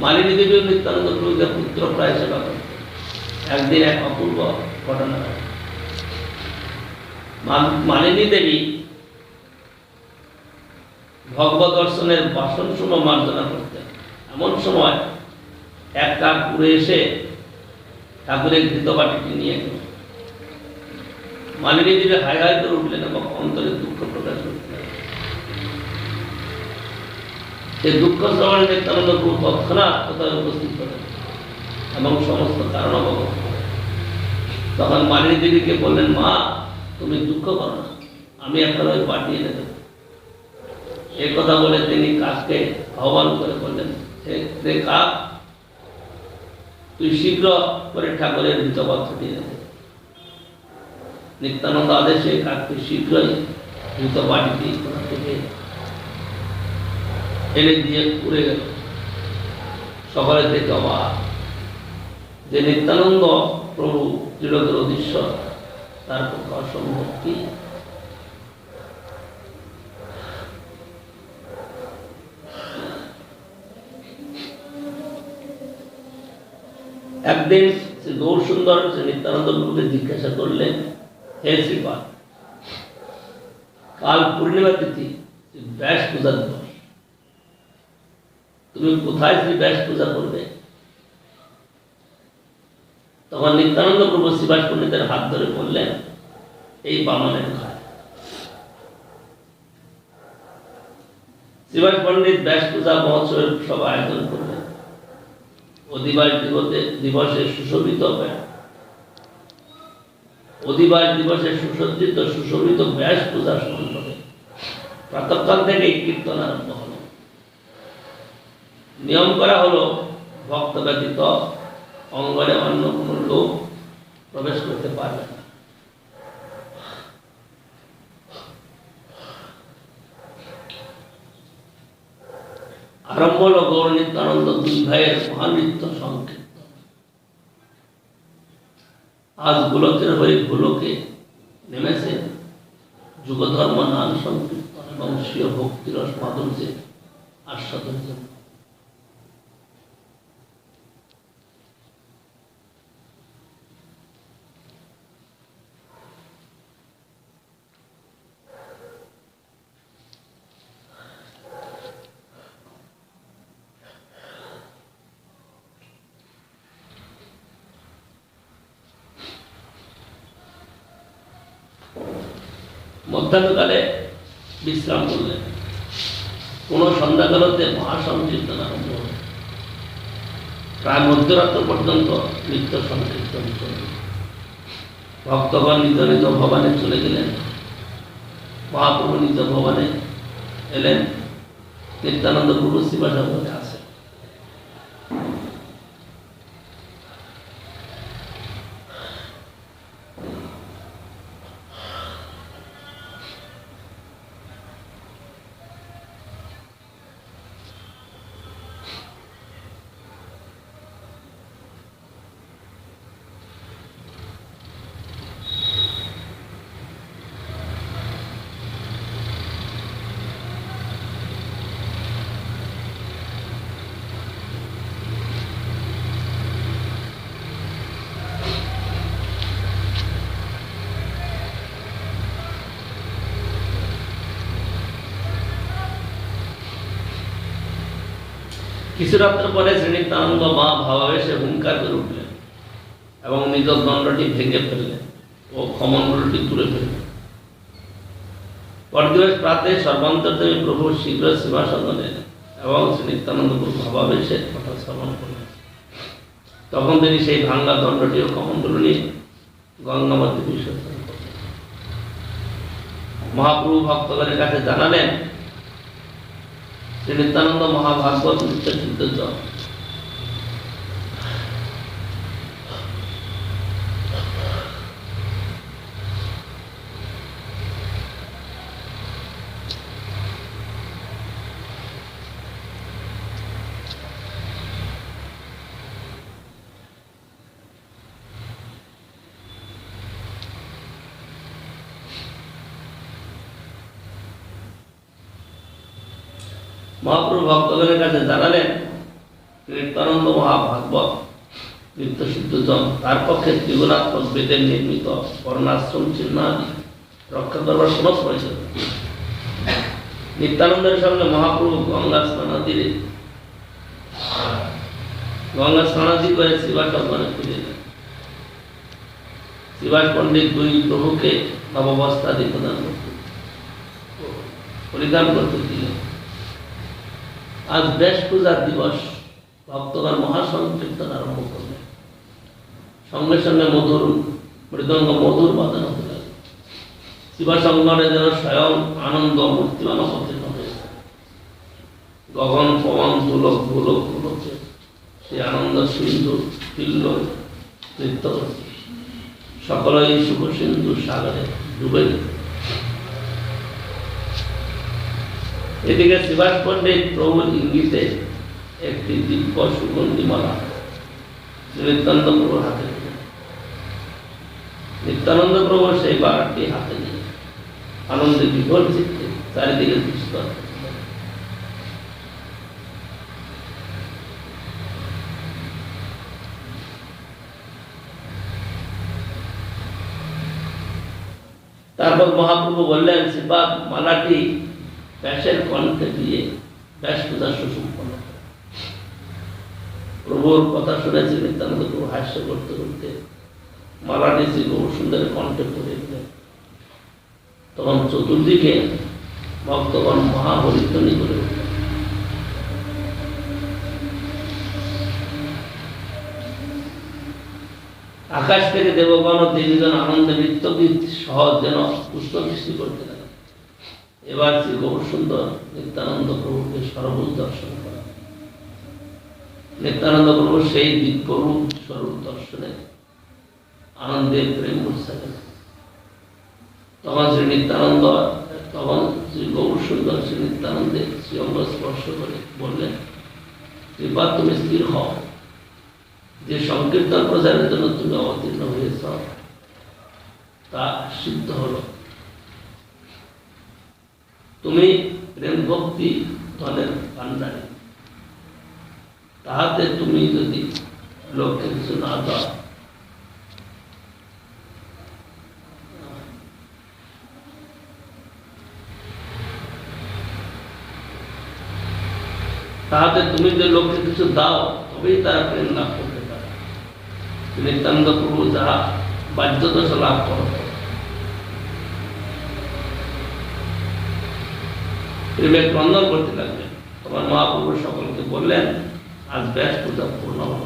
মালিনী দেবী নিত্যানন্দ প্রভুকে পুত্র প্রায় সেবা করতেন। একদিন এক অপূর্ব ঘটনা হয়। মালিনী দেবী ভগবত দর্শনের বাসন সময় মার্জনা করতেন। এমন সময় এক কাক উড়ে এসে ঠাকুরের ঘৃত বাটিটি নিয়ে গেল। মালিনী দেবী হাই হাই করে উঠলেন এবং অন্তরে দুঃখ প্রকাশ করলেন। এই দুঃখ শ্রবণে নিত্যানন্দ প্রভু তৎক্ষণাৎ কোথায় উপস্থিত হলেন এবং সমস্ত কারণ অবগত হলেন। তখন মালিনী দেবীকে বললেন, মা তুমি দুঃখ করো না, আমি একটা ওই পাঠিয়ে এনে দেব। এই কথা বলে তিনি কাককে আহ্বান করে বললেন, হে কাক, তুই শীঘ্র করে ঠাকুরের ঘৃতপাত্রটি এনে দে। নিত্যানন্দ আদেশে কাককে শীঘ্রই ঘৃত বাটিটি কোথা থেকে এনে দিয়ে উড়ে গেল। সকলে থেকে অবাক যে নিত্যানন্দ প্রভু ত্রিলোকের অধীশ্বর, তার পক্ষে অসম্ভব কি! একদিন শ্রী গৌর সুন্দর শ্রী নিত্যানন্দ প্রভুকে জিজ্ঞাসা করলেন, হে শ্রীপাদ, কাল পূর্ণিমা তিথি ব্যাস পূজা দিবস, তুমি কোথায় শ্রী ব্যাস পূজা করবে? তখন নিত্যানন্দ প্রভু শ্রীবাস পণ্ডিতের হাত ধরে বললেন, এই বামনের ঘাট। শ্রীবাস পণ্ডিত ব্যাস পূজা মহোৎসবের সব আয়োজন করলেন। অধিবাস দিবসে সুশোভিত অধিবাস দিবসে সুসজ্জিত সুশোভিত ব্যাস পূজা সম্পর্কে প্রাতঃকাল থেকে কীর্তন আরম্ভ হল। নিয়ম করা হলো, ভক্ত ব্যতীত অঙ্গনে অন্য কোনো লোক প্রবেশ করতে পারবে না। আরম্ভ হল গৌর নিত্যানন্দ দুই ভাইয়ের মহানৃত্য সংকীর্তন। আজ গোলকের হয়ে গোলকে নেমেছে যুগধর্ম নাম সংকীর্তন এবং স্বীয় ভক্তিরস মাধুর্যের আস্বাদন জন্য। মধ্যাহ্নকালে বিশ্রাম করলেন। কোনো সন্ধ্যাকালতে মহাসংকীর্তন আরম্ভ হল। প্রায় মধ্যরাত্র পর্যন্ত নিত্য সংকীর্তন চলল। ভক্তগণ নিজ নিজ ভবনে চলে গেলেন। মহাপ্রভু নিজ ভবনে এলেন। নিত্যানন্দ প্রভু শিবাসাগরে আসেন। কিছু রাত্র পরে শ্রীনিত্যানন্দ মা ভাবাবেশে হুঙ্কার করে উঠলেন এবং নিজ দণ্ডটি ভেঙে ফেললেন ও কমণ্ডলটি তুলে ফেললেন। পরদিবস প্রাতে সর্বান্তর্যামী প্রভু শীঘ্র সিংহাসনে এলেন এবং শ্রীনিত্যানন্দ প্রভু ভাবাবেশের কথা শ্রবণ করলেন। তখন তিনি সেই ভাঙ্গা দণ্ডটি ও কমণ্ডল নিয়ে গঙ্গামধ্যে বিসর্জন করলেন। মহাপ্রভু ভক্তগণের কাছে জানালেন, শ্রী নিত্যানন্দ মহাভাগবত নিত্য সিদ্ধ জল। মহাপ্রভু ভক্তগণের কাছে জানালেন, নিত্যানন্দ মহাভাগবত নিত্য সিদ্ধ জন, তার পক্ষে ত্রিগুণাত্মক বেদের নির্মিত বর্ণাশ্রম চিহ্ন আদি রক্ষা করবার কোনো প্রয়োজন নেই। নিত্যানন্দের সঙ্গে মহাপ্রভু গঙ্গা স্নানাদি করে শিবাসনে ফিরে এলেন। শিবাস পণ্ডিত দুই প্রভুকে নববস্ত্রাদি পরিধান করতে দিলেন। আজ বেশ পূজার দিবস। ভক্তগণ মহাসংকীর্তন আরম্ভ করলেন। সঙ্গে সঙ্গে মৃদঙ্গ মধুর বাদন হতে লাগল। শিবাসঙ্গনে যেন স্বয়ং আনন্দ মূর্তিমান অবতীর্ণ হয়েছে। গগন পবন দুলক গোলক গোলকে সে আনন্দ সিন্ধু পিল্ল নৃত্য করছে। সকলেই শুভ সিন্ধু সাগরে ডুবে গেল। এদিকে শিবাস পণ্ডিত প্রভুর ইঙ্গিতে একটি দিব্য সুগন্ধিমালা নিত্যানন্দ প্রভুর হাতে দিলেন। নিত্যানন্দ প্রভু সেই বাগানটি হাতে নিয়ে আনন্দে বিভোর চিত্তে চারিদিকে বিস্তর। তারপর মহাপ্রভু বললেন, শ্রীপাদ মালাটি ব্যাসের কণ্ঠে দিয়ে ব্যাস পূজা সুসম্পন্ন করে। প্রভুর কথা শুনেছি নিত্যানন্দ প্রভু হাস্য করতে করতে মালাটি শ্রী গৌর সুন্দরের কণ্ঠে পড়ে দিলেন। তখন চতুর্দিকে ভক্তগণ মহাহরিধ্বনি করে উঠলেন। আকাশ থেকে দেবগণ ও দেবীগণ আনন্দে নৃত্যগীত সহ যেন পুষ্প সৃষ্টি করতে লাগলেন। এবার শ্রী গৌর সুন্দর নিত্যানন্দ প্রভুকে সর্বভূত দর্শন করা। নিত্যানন্দ প্রভু সেই দিব্যরূপ স্বরূপ দর্শনে আনন্দে প্রেম মূর্ছা গেলেন। তখন শ্রী গৌর সুন্দর শ্রী নিত্যানন্দের শ্রী অঙ্গ স্পর্শ করে বললেন, শ্রীপাদ তুমি স্থির হও। যে সংকীর্তন প্রচারের জন্য তুমি অবতীর্ণ হয়েছ তা সিদ্ধ হল। তুমি প্রেম ভক্তি ধনের ভান্ডারী। তাহাতে তুমি যদি লোককে কিছু না দাও, তাহাতে তুমি যে লোককে কিছু দাও তবেই তারা প্রেম লাভ করতে পারে। নিত্যানন্দ প্রভু যাহা বাধ্যদোষ লাভ করত প্রেমে ক্রন্দন করতে লাগলেন। তোমার মহাপ্রভু সকলকে বললেন, আজ ব্যাস পূজা পূর্ণ হল,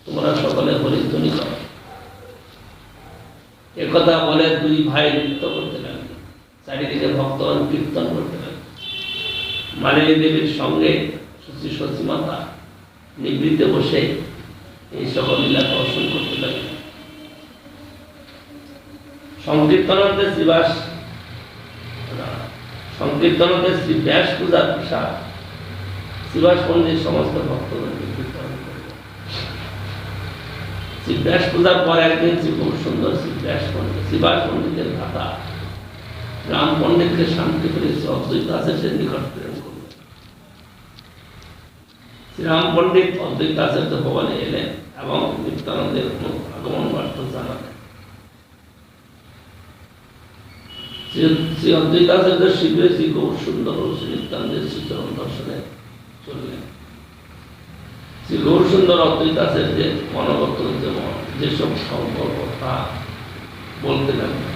তোমরা সকলে হরিধ্বনি করো। একথা বলে দুই ভাই নৃত্য করতে লাগলেন, চারিদিকে ভক্তগণ কীর্তন করতে লাগলেন। মালিনী দেবীর সঙ্গে শ্রী সতী মাতা নিবৃত্তে বসে এই সকল লীলা দর্শন করতে লাগলেন। সংকীর্তনতে শ্রী ব্যাস পূজার প্রসাদ শ্রীবাস পণ্ডিত সমস্ত ভক্তগণকে বিতরণ করলেন। শ্রী ব্যাস পূজার পর একদিন শ্রী খুব সুন্দর শ্রীবাস পণ্ডিতের ভ্রাতা রাম পণ্ডিতকে শান্তি করে শ্রী অদ্বৈত আচার্যের নিকট প্রেরণ করলেন। শ্রীরাম পণ্ডিত অদ্বৈত আচার্য ভবনে এলেন এবং নিত্যানন্দের আগমন বার্তা জানালেন। শ্রী অদ্বৈত আচার্য শীঘ্রই শ্রী গৌর সুন্দর ও শ্রী নিত্যানন্দের শ্রীচরণ দর্শনে চললেন। শ্রী গৌর সুন্দর অদ্বৈত আচার্যের মনোগত যেসব সম্পর্ক তা বলতে লাগলেন।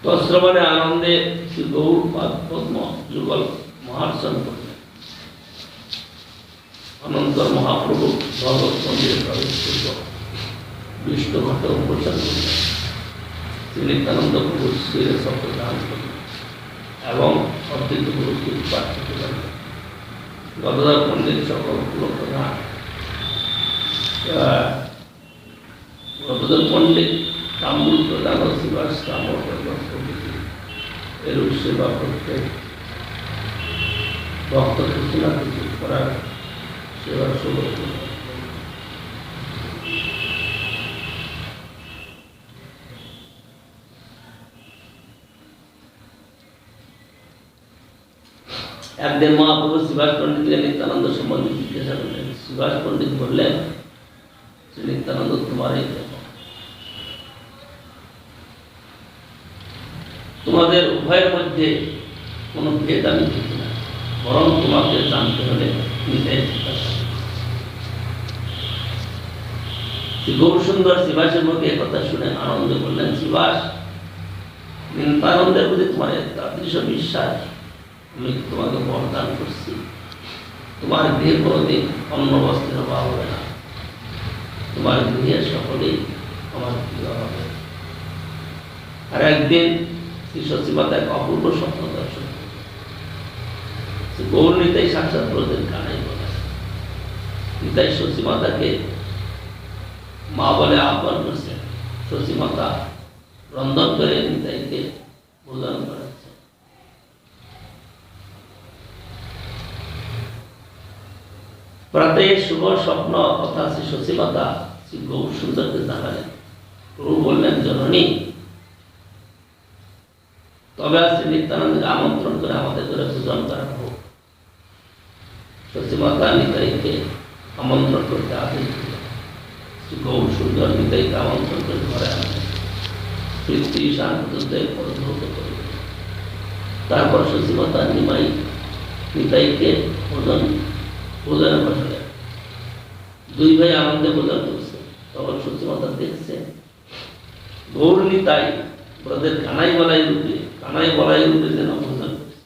তশ্রবণে আনন্দে শ্রী গৌর পাদ পদ্ম যুগল মহার্চন করলেন। অনন্তর মহাপ্রভু ভগবত মন্দিরে প্রবেশ পূর্বক বিষ্ণু ঘটে উপচার করলেন। শ্রী নিত্যানন্দ প্রভু শিরে শব্দ দান করলেন এবং অদ্বৈত গুরুকে পাঠ করতে লাগলেন। গদাধর পণ্ডিত সকল প্রধান গদাধর পণ্ডিত তাম্বুল প্রদান ও শ্রীবাস কামড় প্রভৃতি এরূপ সেবা করতে ভক্ত কিছু না কিছু করার সেবা শুরু করলেন। একদিন মহাপ্রভু শ্রীবাস পণ্ডিতকে নিত্যানন্দ সম্বন্ধে জিজ্ঞাসা করলেন। শ্রীবাস পণ্ডিত বললেন, শ্রী নিত্যানন্দ তোমার এই তোমাদের উভয়ের মধ্যে কোনো ভেদ আমি দেখি না, বরং তোমাকে জানতে হলে নিতাই জিজ্ঞাসা। শ্রী গৌর সুন্দর শ্রীবাসের মুখে একথা শুনে আনন্দে বললেন, শ্রীবাস, নিত্যানন্দের প্রতি তোমার দৃঢ় বিশ্বাস, আমি তোমাকে বরদান করছি, তোমার গৃহে কোনোদিন অন্ন বস্ত্রের অভাব হবে না, তোমার গৃহের সকলেই আমার প্রিয় হবে। আর একদিন শ্রী সতী মাতা এক অপূর্ব স্বপ্ন দর্শন গৌর নিতাই সাক্ষাৎ ব্রতের কানাই বলে। নিতাই সতী মাতাকে মা বলে আহ্বান করছে। সতী মাতা রন্ধন করে নিতাইকে ভোজন করাচ্ছে। প্রাতে শুভ স্বপ্ন কথা শ্রী সতী মাতা শ্রী গৌর সুন্দরকে জানালেন। প্রভু বললেন, জননী, তবে আজ শ্রী নিত্যানন্দকে আমন্ত্রণ করে আমাদের ঘরে ভোজন করা হোক। সতী মাতা নিতাইকে আমন্ত্রণ করতে আদেশ দিলেন। শ্রী গৌর সুন্দর নিতাইকে আমন্ত্রণ করে ঘরে আনলেন। পৃথ্বী শান্তদের পরধৌত করলেন। তারপর সতী মাতা নিতাইকে ভোজনে বসালেন। দুই ভাই আনন্দে ভোজন করছে। তখন সতী মাতা দেখছে গৌর নিতাই ব্রতের কানাই বলাই রূপে যেন ভোজন করছে,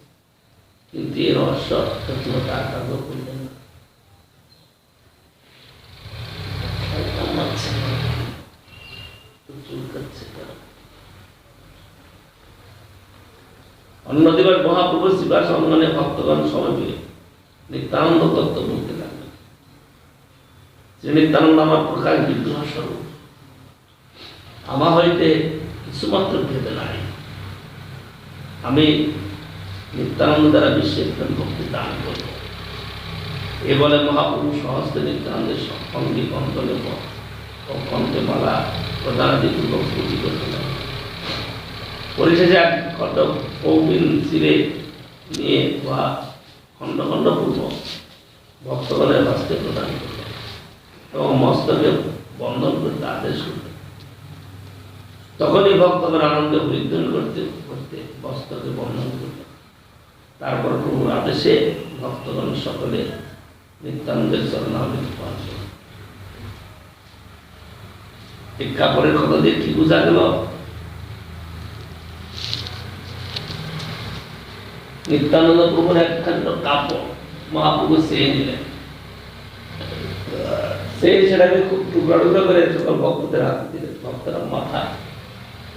কিন্তু এর রহস্য সতী মাতা আগ্রহ করলেন না। অন্যদিবার মহাপ্রভু শ্রীবাস অঙ্গনে ভক্তগণ সমবেত নিত্যানন্দ তত্ত্ব বলতে লাগলেন। শ্রী নিত্যানন্দ আমার প্রকাশ বিগ্রহ স্বরূপ, আমার হইতে কিছুমাত্র ভেদে নাই। আমি নিত্যানন্দ দ্বারা বিশ্বের ভক্তি দান করব। এ বলে মহাপ্রভু সহস্তে নিত্যানন্দের সঙ্গে কন্তলে ও কণ্ঠে মালা প্রদানাদিপূর্বক পুঁজি করতে লাগলেন। পরিশেষে এক খণ্ড কৌপিন শিরে নিয়ে উহা খণ্ড খণ্ড পূর্বক ভক্তগণের হস্তে প্রদান করলেন এবং মস্তকে বন্ধন করতে আদেশ করলেন। তখনই ভক্তগণ আনন্দে হরিধ্বনি করতে করতে মস্তকে বন্ধন করলেন। তারপর প্রভুর আদেশে ভক্তগণ সকলে নিত্যানন্দের চরণামৃত পান করলেন। এই কাপড়ের কথা দিয়ে কি বোঝা গেল? নিত্যানন্দ প্রভুর একখান কাপড় মহাপ্রভু চেয়ে নিলেন, সেই সেটাকে খুব টুকরা টুকরা করে সকল ভক্তদের হাতে দিলেন। ভক্তরা মাথায়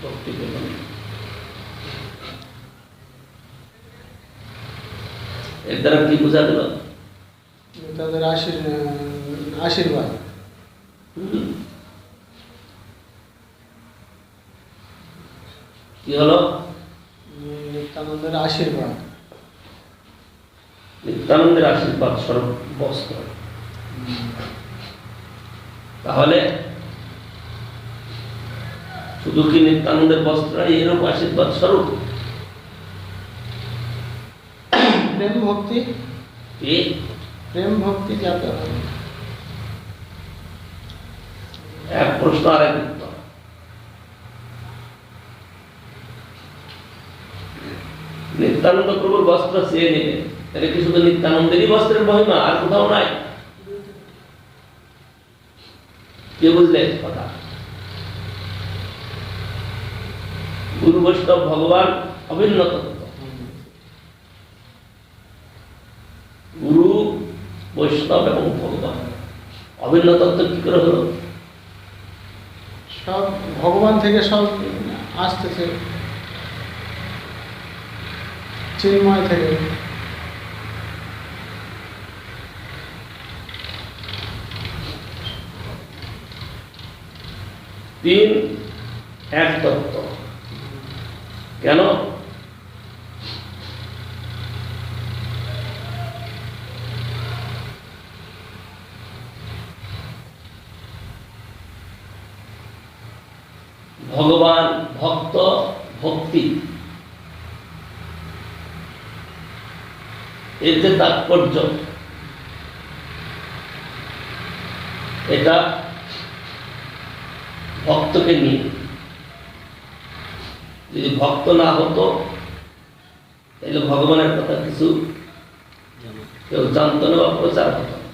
ভক্তি করলেন। এর দ্বারা কি বোঝা গেল? তাদের আশীর্বাদ। কি হলো? নিত্যানন্দের আশীর্বাদ। নিত্যানন্দের আশীর্বাদ স্বরূপ বস্ত্র। তাহলে শুধু কি নিত্যানন্দের বস্ত্র এরূপ আশীর্বাদ স্বরূপ? প্রেম ভক্তি, কি প্রেম ভক্তি যাতে এক প্রশ্ন আর এক উত্তর। নিত্যানন্দ প্রভুর বস্ত্র চেয়ে নিবে, এটা কি শুধু নিত্যানন্দেরই বস্ত্রের মহিমা, আর কোথাও নাই? কে বুঝলে কথা? গুরু বৈষ্ণব ভগবান অভিন্ন তত্ত্ব। গুরু বৈষ্ণব এবং ভগবান অভিন্ন তত্ত্ব কি করে হলো? সব ভগবান থেকে সব আসতেছে, চিন্ময় থেকে। তিন এক তত্ত্ব কেন? ভগবান, ভক্ত, ভক্তি, এর যে তাৎপর্য, এটা ভক্তকে নিয়ে। যদি ভক্ত না হতো তাহলে ভগবানের কথা কিছু কেউ জানতো না বা প্রচার হতো না।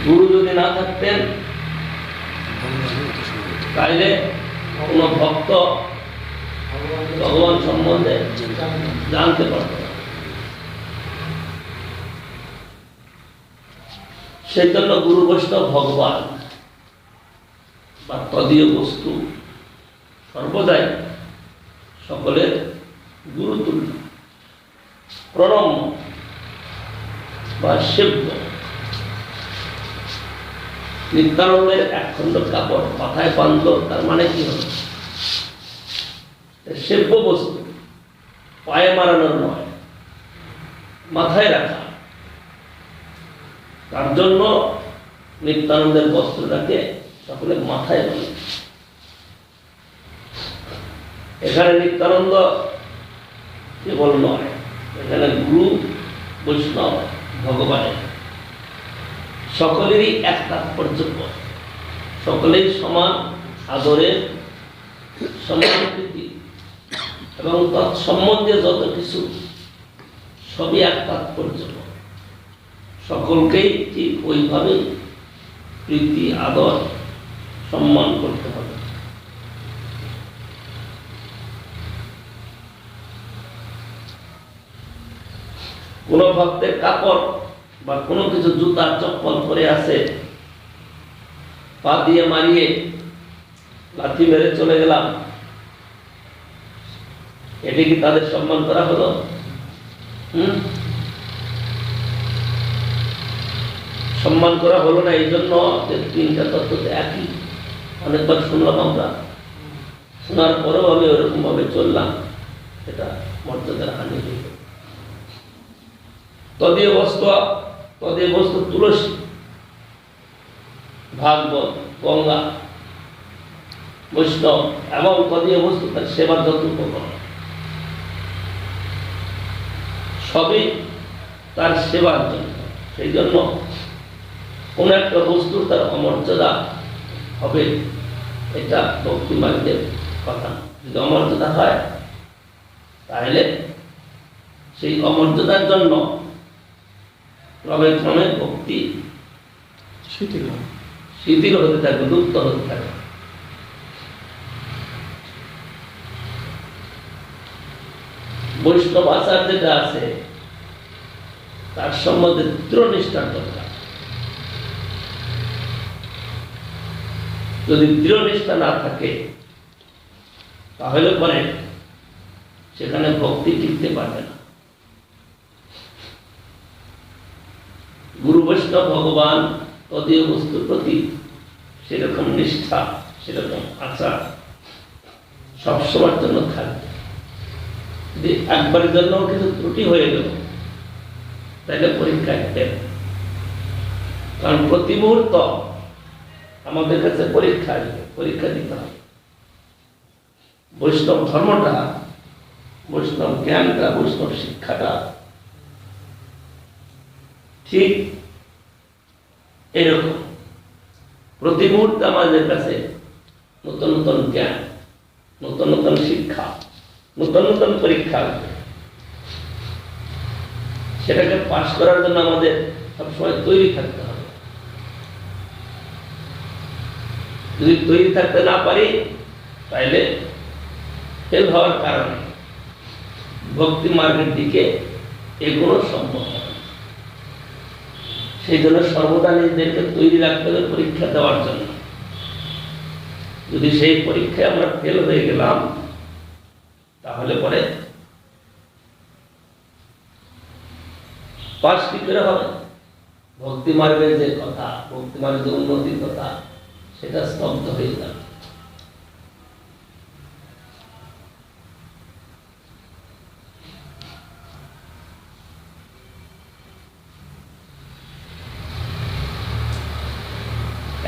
গুরু যদি না থাকতেন তাইলে কোন ভক্ত ভগবান সম্বন্ধে জানতে পারত না। সেই জন্য গুরু বৈষ্ণব ভগবান বা তদীয় বস্তু সর্বদাই সকলের গুরুতুল্য, প্রণম্য বা সেব্য। নিত্যানন্দের একখণ্ড কাপড় মাথায় বাঁধল, তার মানে কি হলো? সেব্য বস্তু, পায়ে মারানোর নয়, মাথায় রাখা। তার জন্য নিত্যানন্দের বস্ত্রটাকে সকলে মাথায় বাঁধে। এখানে নিত্যানন্দ কেবল নয়, এখানে গুরু বৈষ্ণব ভগবানের সকলেরই এক তাৎপর্য, সকলেই সমান আদরের, সমান প্রীতি এবং তৎসম্বন্ধে যত কিছু সবই এক তাৎপর্য। সকলকেই ঠিক ওইভাবে প্রীতি, আদর, সম্মান করতে হবে। কোন ভক্তের কাপড় বা কোনো কিছু জুতা চপ্পল পরে আছে, পা দিয়ে মারিয়ে লাথি মেরে চলে গেলাম, এটি কি তাদের সম্মান করা হলো? সম্মান করা হলো না। এই জন্য তিনটা তত্ত্ব একই। অনেকবার শুনলাম আমরা, শোনার পরেও আমি ওরকম ভাবে চললাম, এটা মর্যাদার হানি হইল। তদীয় বস্তু তুলসী, ভাগবত, গঙ্গা, বৈষ্ণব এবং তদীয় বস্তু তার সেবার যত উপকরণ, সবই তার সেবার জন্য। সেই জন্য কোন একটা বস্তুর তার অমর্যাদা হবে, এটা ভক্তি মার্গের কথা। যদি অমর্যাদা হয় তাহলে সেই অমর্যাদার জন্য ক্রমে ক্রমে ভক্তি শিথিল হতে থাকবে, লুপ্ত হতে থাকবে। বৈষ্ণব আচার যেটা আছে তার সম্বন্ধে দৃঢ় নিষ্ঠার দরকার। যদি দৃঢ় নিষ্ঠা না থাকে তাহলে পরে সেখানে ভক্তি টিকতে পারবে না। গুরু বৈষ্ণব ভগবান তদীয় বস্তুর প্রতি সেরকম নিষ্ঠা, সেরকম আচার সবসময়ের জন্য থাকবে। যদি একবারের জন্য কিছু ত্রুটি হয়ে গেল তাহলে পরীক্ষায় ফেল। কারণ প্রতি মুহূর্ত আমাদের কাছে পরীক্ষা আসবে, পরীক্ষা দিতে হবে। বৈষ্ণব ধর্মটা, বৈষ্ণব জ্ঞানটা, বৈষ্ণব শিক্ষাটা ঠিক এরকম। প্রতি মুহূর্তে আমাদের কাছে নতুন নতুন জ্ঞান, নতুন নতুন শিক্ষা, নতুন নতুন পরীক্ষা আসবে। সেটাকে পাশ করার জন্য আমাদের সবসময় তৈরি থাকতে হবে। যদি তৈরি থাকতে না পারি তাহলে ফেল হওয়ার কারণে ভক্তি মার্গের দিকে এগোনো সম্ভব হবে। সেই জন্য সর্বদা নিজেদেরকে তৈরি রাখতে হবে পরীক্ষা দেওয়ার জন্য। যদি সেই পরীক্ষায় আমরা ফেল হয়ে গেলাম তাহলে পরে পাশ কি করে হবে? ভক্তি মার্গের যে কথা, ভক্তি মার্গের যে উন্নতির কথা, সেটা স্তব্ধ হয়ে যাবে।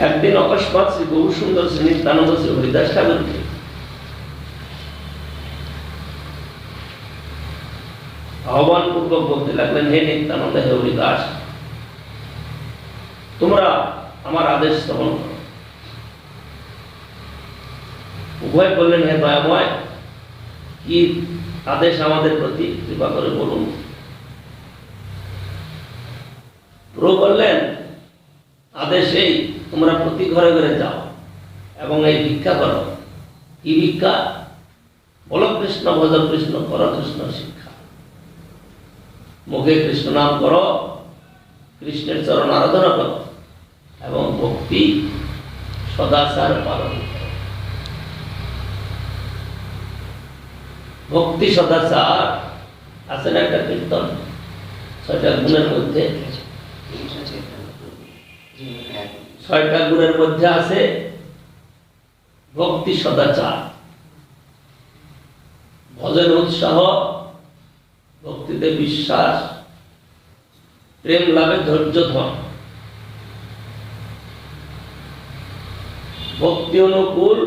একদিন অকস্মাৎ শ্রী গৌর সুন্দর শ্রী নিত্যানন্দ শ্রী হরিদাস ঠাকুরকে আহ্বান পূর্বক বলতে লাগলেন, হে নিত্যানন্দ, হে হরিদাস, তোমরা আমার আদেশ শ্রবণ করো। উভয় বললেন, হে দয়াময়, কি আদেশ আমাদের প্রতি কৃপা করে বলুন। প্রভু বললেন, আদেশ এই, তোমরা প্রতি ঘরে ঘরে যাও এবং এই ভিক্ষা করো। কি ভিক্ষা? বল কৃষ্ণ, ভজ কৃষ্ণ, কর কৃষ্ণ শিক্ষা। মুখে কৃষ্ণ নাম করো, কৃষ্ণের চরণ আরাধনা করো এবং ভক্তি সদাচার পালন করো। ভক্তি সদাচার আছে না একটা কীর্তন, 6টা গুণের মধ্যে, 6টা গুণের মধ্যে আছে ভক্তি সদাচার। ভজনে উৎসাহ, ভক্তিতে বিশ্বাস, প্রেম লাভে ধৈর্য ধর, ভক্তি অনুকূল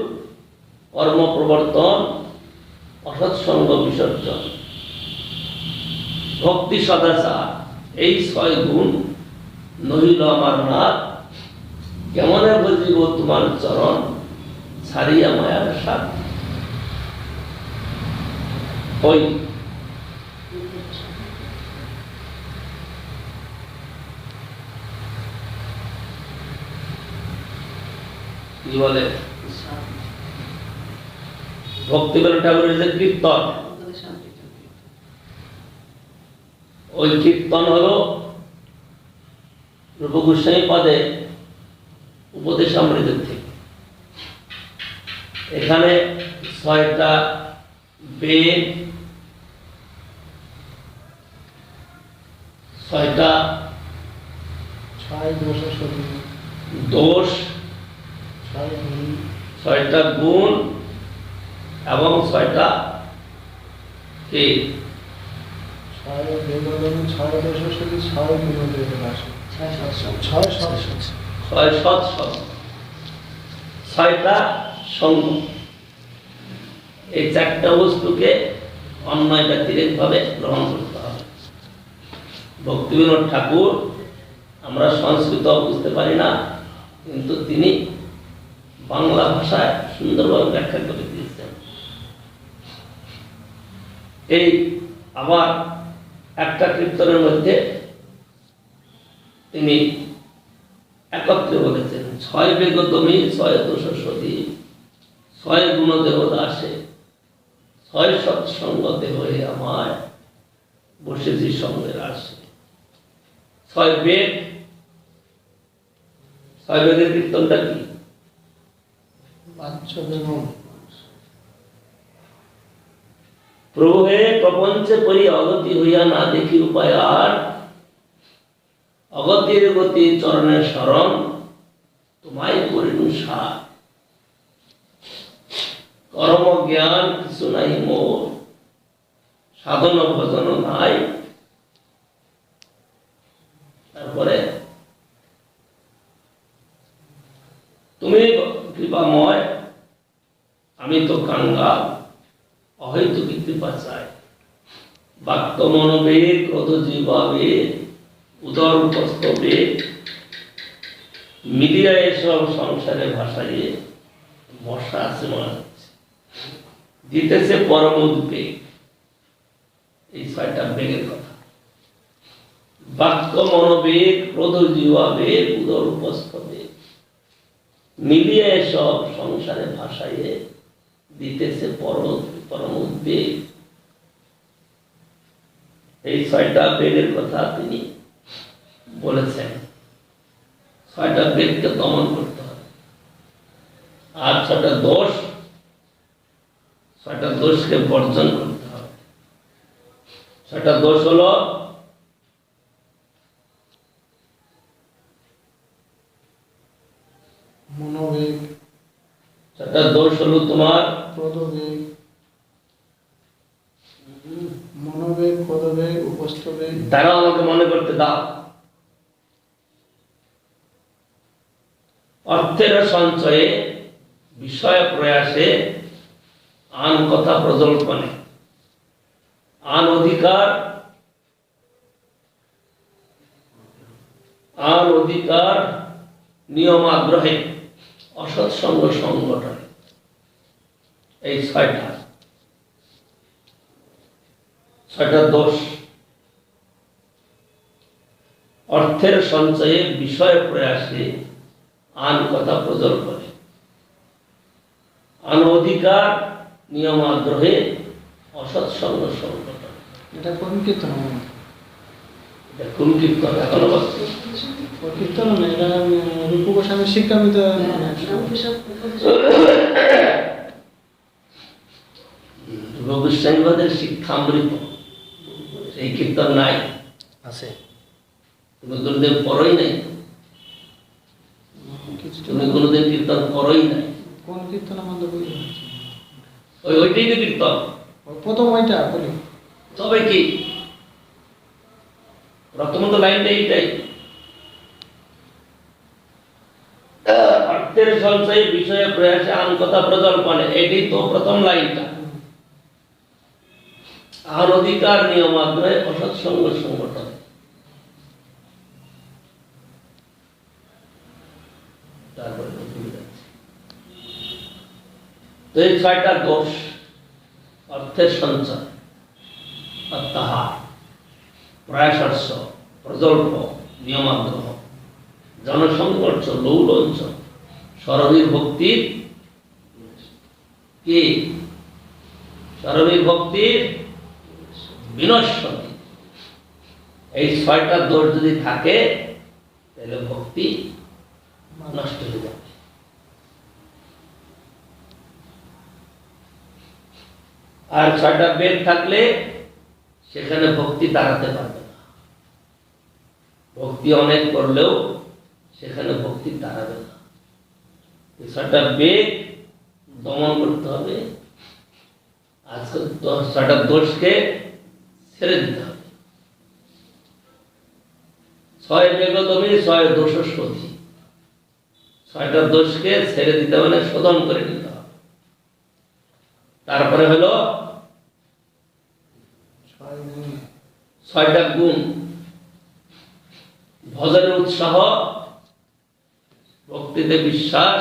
কর্ম প্রবর্তন, অসৎসঙ্গ বিসর্জন। ভক্তি সদাচার, এই 6 গুণ নহিল আমার নাথ, কেমনে বুঝিব তোমার চরণ, ছাড়িয়া মায়ার সাথ। ওই কি বলে ভক্তিবিনোদ ঠাকুরের যে কীর্তন, ওই কীর্তন হলো রূপ গোস্বামী পদে উপদেশ অমৃতের থেকে। এখানে 6টা বেদ, 6টা দোষ, 6টা গুণ এবং 6টা কি 6 সৎসঙ্গ, 6টা সঙ্গ। এই 4টা বস্তুকে অন্যায় ব্যতিরেক ভাবে গ্রহণ করতে হবে। ভক্তিবিনোদ ঠাকুর, আমরা সংস্কৃত বুঝতে পারি না, কিন্তু তিনি বাংলা ভাষায় সুন্দরভাবে ব্যাখ্যা করে দিয়েছেন। এই আবার একটা কীর্তনের মধ্যে তিনি একত্রে বলেছেন, 6 ছয় বেগ তুমি, ছয় দোষ সতী, ছয় গুণ দেহ দাসে, ছয় সৎসঙ্গ দেহে আমায়, বসেছি সঙ্গের আসে। ছয় বেগ, ছয় বেগের কীর্তনটা কি? বাচ্চ বেগম প্রভু হে প্রপঞ্চে পরি অগতি হইয়া না দেখি উপায় আর, অগতির গতি চরণের শরণ, তোমায় করিনু সার। কর্ম জ্ঞান কিছু নাই মোর, সাধন ভজন নাই। তারপরে তুমি কৃপাময়, আমি তো কাঙ্গাল, অহৈতুকী কৃপা চাই। বাক্য মনোবেগ, ক্রোধ জীবাবেগ, উদর উপস্থ বেগ, মিডিয়া এসব সংসারে ভাসাইয়ে বর্ষা আছে মনে হচ্ছে, দিতেছে পরম উদ্বেগ। এই ছয়টা বেগের কথা। বাক্য মনোবেগ, ক্রোধ জীবাবেগ, উদর উপস্থ বেগ, মিলিয়ে এসব সংসারে ভাসাইয়ে দিতেছে পরম উদ্বেগ। এই ছয়টা বেগের কথা তিনি বলেছেন। ছয়টা বেগকে দমন করতে হবে। আর ছয়টা দোষ, ছয়টা দোষকে বর্জন করতে হবে। ছয়টা দোষ হলো মনোবেগ, ছয়টা দোষ হলো তোমার ক্রোধবেগ, মনোবেগ, ক্রোধবেগ, উপস্থবেগ। তারা আমাকে মনে করতে দাও। অর্থের সঞ্চয়ে, বিষয় প্রয়াসে, আন কথা প্রজল্পনে, আন অধিকার নিয়ম আগ্রহে, অসৎসঙ্গ সংগঠনে। এই ছয়টা দোষ। অর্থের সঞ্চয়ে, বিষয় প্রয়াসে, আন কথা প্রজল্পনে, আন অধিকার নিয়ম আগ্রহে, অসৎসঙ্গ সংগঠন। এটা কোন কীর্তন? এটা কোন কীর্তন? এখনো বলছি ওই কীর্তন না, এটা রূপ গোস্বামী শিক্ষামিত। গোস্বামীবাদের শিক্ষামৃত, এই কীর্তন নাই, আছে। তুমি কোনোদিন পড়োই নাই, তুমি কোনোদিন কীর্তন করোই নাই। কোন কীর্তন আমাদের বুঝতে পারছি? ওইটাই তো কীর্তন। প্রথম ওইটা বলি। তবে কি প্রথমত লাইনটা এইটাই, অর্থের সঞ্চয়, বিষয়ে প্রয়াসে, আন কথা প্রজল্পনে। এটাই তো প্রথম লাইনটা। আর অধিকার নিয়ম আগ্রহে, অসৎসঙ্গ সংগঠন। তারপরে তো এই ছয়টা দোষ, অর্থের সঞ্চয়, অত্যাহার, প্রয়াসর্ষ, প্রজল্প, নিয়মাগ্রহ, জনসংঘর্ষ, লৌলঞ্চ, সরবীর ভক্তির কি? সরবীর ভক্তির বিনশ্বতী। এই ছয়টা দোষ যদি থাকে তাহলে ভক্তি নষ্ট হয়ে যাবে। আর ছয়টা বেদ থাকলে সেখানে ভক্তি দাঁড়াতে পারবে না। ভক্তি অনেক করলেও সেখানে ভক্তি দাঁড়াবে না। এই ছয়টা বেদ দমন করতে হবে। আজকে ছয়টা দোষকে ছেড়ে দিতে হবে। ছয় বেগ তুমি, ছয় দোষ শোধি। ছয়টা দোষকে ছেড়ে দিতে হবে, শোধন করে নিতে হবে। তারপরে হলো ছয়টা গুণ। ভজনের উৎসাহ, ভক্তিতে বিশ্বাস,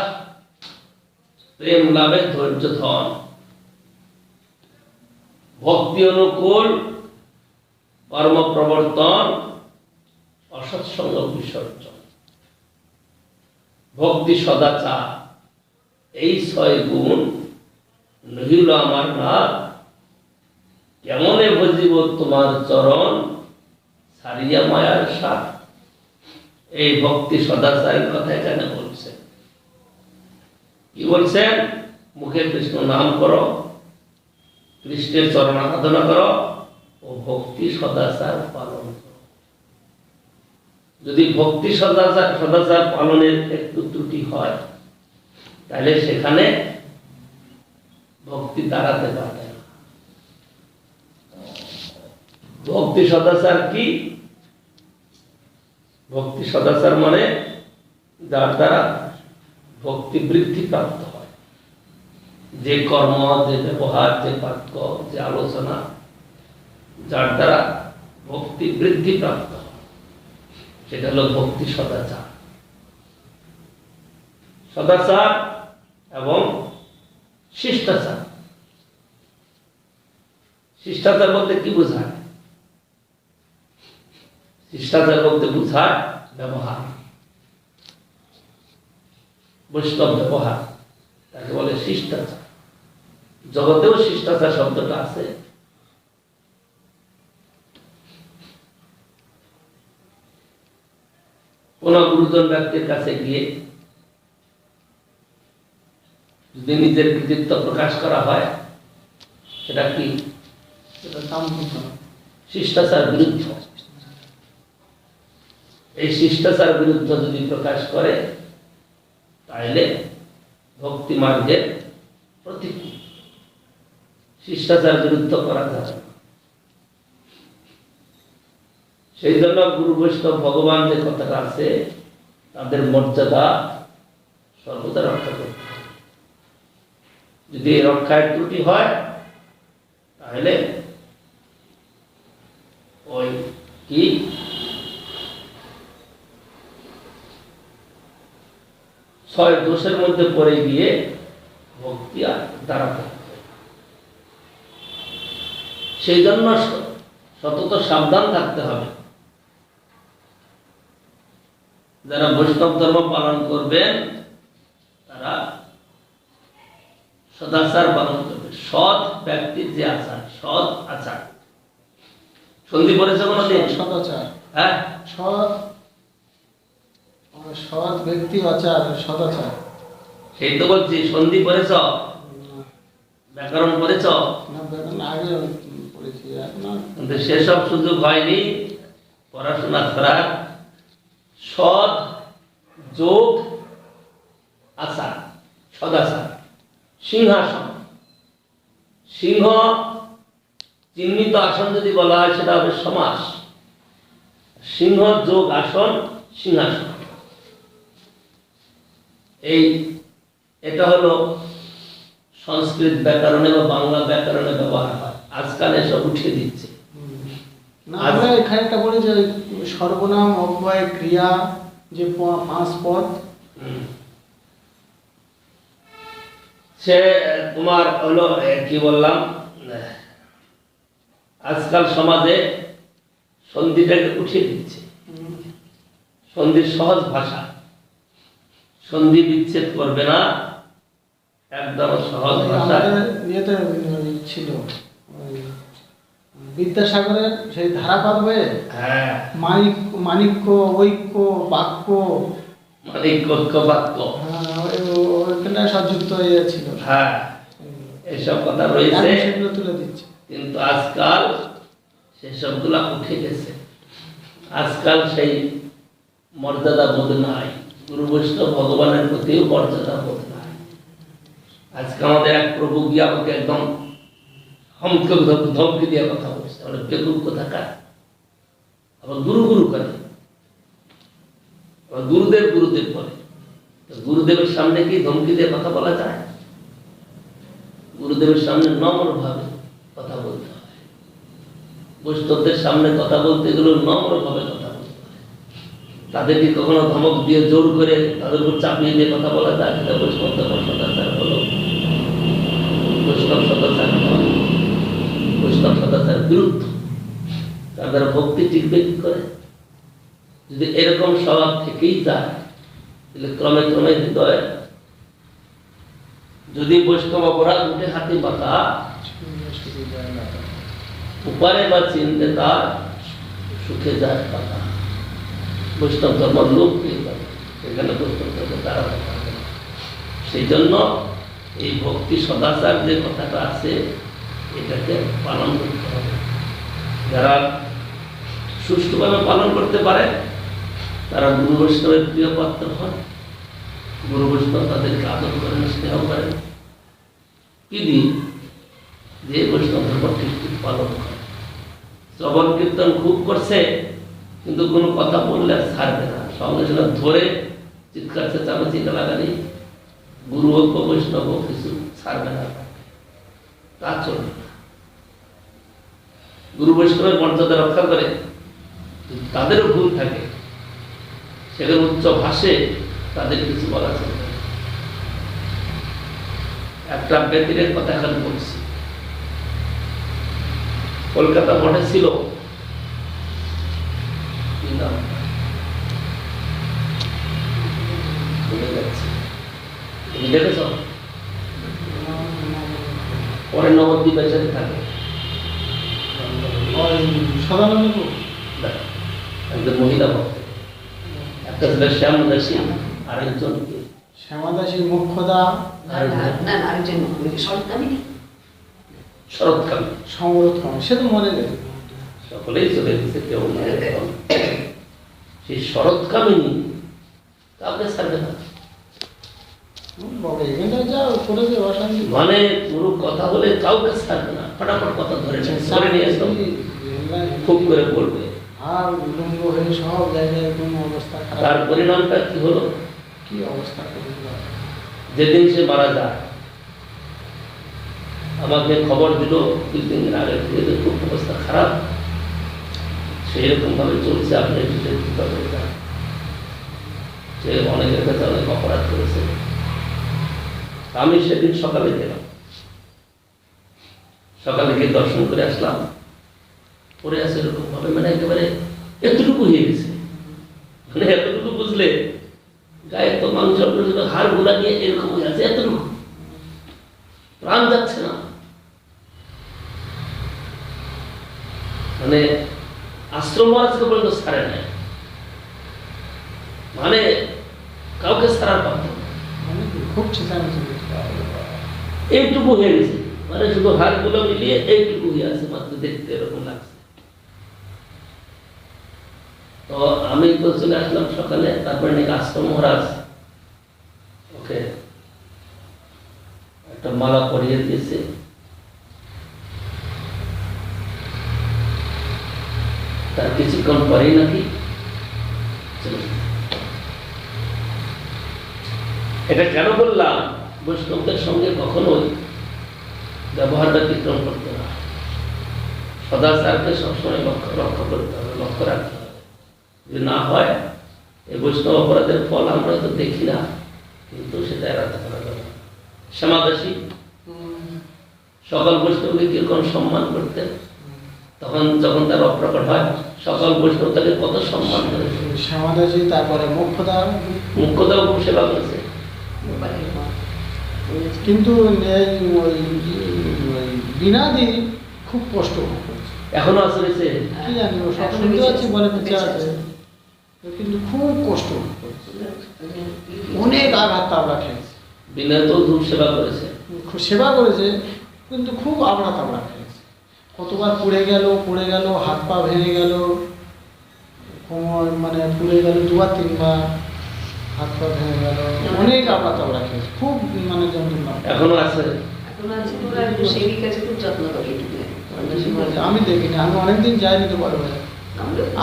প্রেম লাভে ধৈর্য ধন, ভক্তি অনুকূল কর্ম প্রবর্তন, অসৎসঙ্গ বিসর্জন। ভক্তি সদাচার, এই 6 গুণ নহিল আমার নাথ, কেমনে ভজিব তোমার চরণ, সারিয়া মায়ার সাথ। এই ভক্তি সদাচারের কথা এখানে বলছেন। কি বলছেন? মুখে কৃষ্ণ নাম করো, কৃষ্ণের চরণ আরাধনা করো ও ভক্তি সদাচার পালন করো। যদি ভক্তি সদাচার পালনের একটু ত্রুটি হয়, তাহলে সেখানে ভক্তি দাঁড়াতে পারে না। ভক্তি সদাচার কি? ভক্তি সদাচার মানে যার দ্বারা ভক্তি বৃদ্ধি প্রাপ্ত হয়, যে কর্ম, যে ব্যবহার, যে বাক্য, যে আলোচনা, যার দ্বারা ভক্তি বৃদ্ধি প্রাপ্ত হয়, সেটা হলো ভক্তি সদাচার। সদাচার এবং শিষ্টাচার। শিষ্টাচার বলতে কি বোঝায়? শিষ্টাচার বলতে বোঝায় ব্যবহার, বৈষ্ণব ব্যবহার, তাকে বলে শিষ্টাচার। জগতেও শিষ্টাচার শব্দটা আছে। কোন গুরুজন ব্যক্তির কাছে গিয়ে যদি নিজের কৃতিত্ব প্রকাশ করা হয়, সেটা কি? এটা দাম্ভিক। শিষ্টাচার বিরুদ্ধ। এই শিষ্টাচার বিরুদ্ধ যদি প্রকাশ করে, তাহলে ভক্তি মার্গের প্রতিকূল। শিষ্টাচার বিরুদ্ধ করা যাবে না। সেই জন্য গুরু বৈষ্ণব ভগবান যে কথাটা আছে, তাদের মর্যাদা সর্বদা রক্ষা করতে হবে। যদি এই রক্ষায় ত্রুটি হয়, তাহলে ওই কি ছয় দোষের মধ্যে পড়ে গিয়ে ভক্তি আর দাঁড়াতে হবে। সেই জন্য সতত সাবধান থাকতে হবে। যারা বৈষ্ণব ধর্ম পালন করবেন, তারা সদাচার পালন করবে। সৎ ব্যক্তির যে আচার, সৎ আচার। সন্ধি পড়েছে কোনদিন? সদাচার, হ্যাঁ, সৎ সৎ ব্যক্তি আচার, সদাচার। সেই তো বলছি, সন্ধি পড়েছ, ব্যাকরণ পড়েছ, না বেতন আগে পড়েছি, এখন আর কিন্তু সেসব সুযোগ হয়নি পড়াশোনা করার। সৎ যোগ আচার, সদাচার। সিংহাসন, সিংহ চিহ্নিত আসন যদি বলা হয়, সেটা হবে সমাস। সিংহ যোগ আসন, সিংহাসন। এটা হলো সংস্কৃত ব্যাকরণে বা বাংলা ব্যাকরণে ব্যবহার হয়। আজকাল এসব উঠিয়ে দিচ্ছে। না, আমরা এখানে একটা বলি যে সর্বনাম, অব্যয়, ক্রিয়া, যে 5 পদ। সে তোমার হলো কি বললাম, আজকাল সমাজে সন্ধিটাকে উঠিয়ে দিচ্ছে। সন্ধির সহজ ভাষা, সন্ধি বিচ্ছেদ করবে না, একদম সহজ ভাষা। আমাদের ইয়েতে ছিল ওই বিদ্যাসাগরের সেই ধারাপাত বইয়ে হ্যাঁ, মাণিক্য, ঐক্য, বাক্য, মানে কক্ষ বাক্য, ওইখানে সংযুক্ত ইয়ে ছিল। হ্যাঁ, এসব কথা রয়েছে। আমি সেগুলো তুলে দিচ্ছি। কিন্তু আজকাল সেসবগুলা উঠে গেছে। আজকাল সেই মর্যাদা বোধ নাই। গুরু বৈষ্ণব ভগবানের প্রতিও মর্যাদা বোধ নাই। আজকে আমাদের এক প্রভু গিয়ে আমাকে একদম ধমকি দিয়ে কথা বলছে, মানে বেকুব কোথাকার। আবার গুরু গুরু করে, আবার গুরুদেব গুরুদেব বলে। তো গুরুদেবের সামনে কি ধমকি দিয়ে কথা বলা যায়? গুরুদেবের সামনে নম্র ভাবে কথা বলতে হয়। বৈষ্ণবদের সামনে কথা বলতে গেলে নম্র ভাবে কথা বলতে হয়। তাদেরকে কখনো ধমক দিয়ে জোর করে তাদের উপর চাপিয়ে দিয়ে কথা বলা যায়? সেটা বৈষ্ণব ধর্ম সদাচার হলো। বৈষ্ণব সদাচার নয়, বৈষ্ণব সদাচার বিরুদ্ধ। তাদের ভক্তি টিকবে কি করে? যদি এরকম স্বভাব থেকেই যায়, তাহলে ক্রমে ক্রমে হৃদয় যদি বৈষ্ণব অপরাধ উঠে হাতে পাতা উপারে বা চিনতে তার সুখে যায় পাতা। বৈষ্ণব ধর্ম লোক পেয়ে যাবে, সেখানে বৈষ্ণব ধর্ম তারা পাবে না। সেই জন্য এই ভক্তি সদাচার যে কথাটা আছে এটাকে পালন করতে হবে। যারা সুষ্ঠুভাবে পালন করতে পারে তারা গুরু বৈষ্ণবের প্রিয় পাত্র হয়। গুরু বৈষ্ণব তাদেরকে আদর করেন, স্নেহ করেন। কি দিন যে বৈষ্ণব ধর্ম ঠিক ঠিক পালন করে। শ্রবণ কীর্তন খুব করছে কিন্তু কোনো কথা বললে আর ছাড়বে না, সঙ্গে সঙ্গে ধরে চিৎকার চেঁচামেচি লাগানি গুরু হোক বা বৈষ্ণব হোক কিছু ছাড়বে না, তা চলবে না। গুরু বৈষ্ণবের মর্যাদা রক্ষা করে তাদেরও ভুল থাকে, সেখানে উচ্চ ভাষে তাদের কিছু বলা চলবে না। একটা ব্যক্তির কথা এখন বলছি, কলকাতা মঠে ছিল, কি নাম ভুলে যাচ্ছি, তুমি দেখেছ? পরে নবদ্বীপের সাথে থাকে সদানন্দপুর একজন মহিলা ভক্ত, একটা ছিল শ্যামদাসী, আরেকজন কি শ্যামাদাসী মুখ্যদা শরৎকালী, সংরক্ষণ, সে তো মনে গেছে। সকলেই চলে গেছে, কেউ নাই এখন। সেই শরৎকামিনী কাউকে ছাড়বে না, বাবা এখানটা যা করেছে অশান্তি। মানে পুরো কথা বলে কাউকে ছাড়বে না, ফটাফট কথা ধরে নিয়ে আসতো, খুব করে বলবে। আর উলঙ্গ হয়ে সব জায়গায় কোনো অবস্থা খারাপ। তার পরিণামটা কি হলো? কি অবস্থা করেছিল? যেদিন সে মারা যায় আমাকে খবর দিল 2-3 দিন আগে থেকে যে খুব অবস্থা খারাপ, সেইরকম ভাবে চলছে, আপনি একটু দেখতে পাবেন না। সে অনেকের কাছে অনেক অপরাধ করেছে। আমি সেদিন সকালে গেলাম, সকালে গিয়ে দর্শন করে আসলাম, পরে আছে এরকম ভাবে, মানে একেবারে এতটুকু হয়ে গেছে, মানে এতটুকু বুঝলে গায়ে তো মাংস হাড় গুলা নিয়ে এরকম হয়ে আছে, এতটুকু প্রাণ যাচ্ছে না। মানে আশ্রম আজকে পর্যন্ত ছাড়ে নাই, মানে কাউকে ছাড়ার পারত না, খুব চেঁচামেচি এইটুকু হয়ে গেছে, মানে শুধু হাড় গুলো মিলিয়ে এইটুকু হয়ে আছে মাত্র, দেখতে এরকম লাগছে। তো আমি তো চলে আসলাম সকালে, তারপরে নাকি আশ্রম মহারাজ ওকে একটা মালা পরিয়ে দিয়েছে। তার কিছুক্ষণ পরেই নাকি চলে গেছে। এটা কেন বললাম? বৈষ্ণবদের সঙ্গে কখনোই ব্যবহারটা বিক্রম করতে না, সদাচারকে সবসময় রক্ষা করতে হবে, লক্ষ্য রাখতে হবে। যদি না হয় এই বৈষ্ণব অপরাধের ফল আমরা তো দেখি না, কিন্তু সেটা এড়াতে পারা যাবে না। শ্যামাদাসী সকল বৈষ্ণবকে কিরকম সম্মান করতেন, তখন যখন তার অপ্রকট হয় সকল বৈষ্ণব তাকে কত সম্মান করেছে। শ্যামাদাসী, তারপরে মুখ্যদাও খুব সেবা করেছে। কিন্তু বিনাদি খুব কষ্ট করেছে, এখনো আছে রয়েছে, কি জানি ও সব শুনতে পাচ্ছি, বলে বেঁচে আছে, কিন্তু খুব কষ্ট করেছে, অনেক আঘাত তাবড়া খেয়েছে। বিনয় তো খুব সেবা করেছে, খুব সেবা করেছে, কিন্তু খুব আবড়া তাবড়া খেয়েছে। কতবার পড়ে গেল, হাত পা ভেঙে গেল, কোমর মানে পুড়ে গেল, 2-3 হাত পা ভেঙে গেল, অনেক আবড়া তাবড়া খেয়েছে, খুব মানে যন্ত্রণা। এখনো আছে। আমি দেখিনি, আমি অনেকদিন যাইনি তো, বড়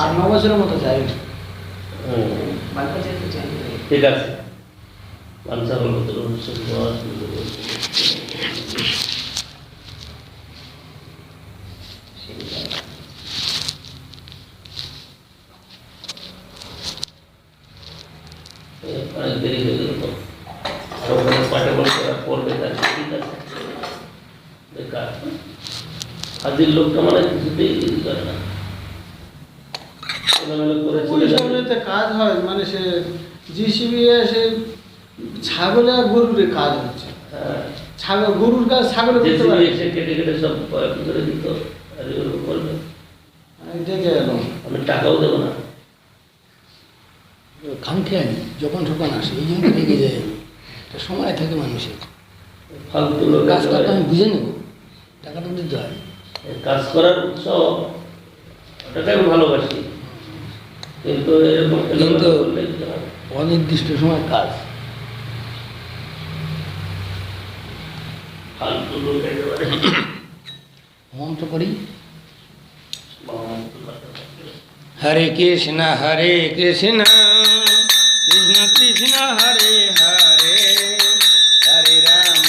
8-9 বছরের মতো যাইনি। ঠিক আছে, বাঞ্ছা বলবো তো অনেক দেরি হয়ে গেল তো, আর ওখানে পাঠে বলতে পড়বে, তার ঠিক আছে, বেকার। হাজির লোকটা মানে কিছুতেই কিছু করে না, ওই সবগুলোতে কাজ হয়, মানে সে জিসিবি এসে ছাগলে আর গরুর কাজ হচ্ছে। ছাগল গরুর কাজ ছাগলে করতে জেসিবি পারে। এসে কেটে কেটে সব পয়সা করে দিত, আর এগুলো করবে। আমি দেখে এলাম। আমি টাকাও দেবো না। খামখেয়ালি যখন সখন আসে এই জন্য রেগে যায় আমি। একটা সময় থাকে মানুষের, ফালতু লোক কাজটা তো একেবারে। আমি বুঝে নেব, টাকাটা দিতে হয়। কাজ করার উৎসাহ ওটাকে আমি ভালোবাসি, কিন্তু এরকম কিন্তু করলে কি হবে? অনির্দিষ্ট সময় কাজ। ফালতু লোক একেবারে। মন্ত্র করি, বাবা, হরে কৃষ্ণ কৃষ্ণ কৃষ্ণ হরে হরে, হরে রাম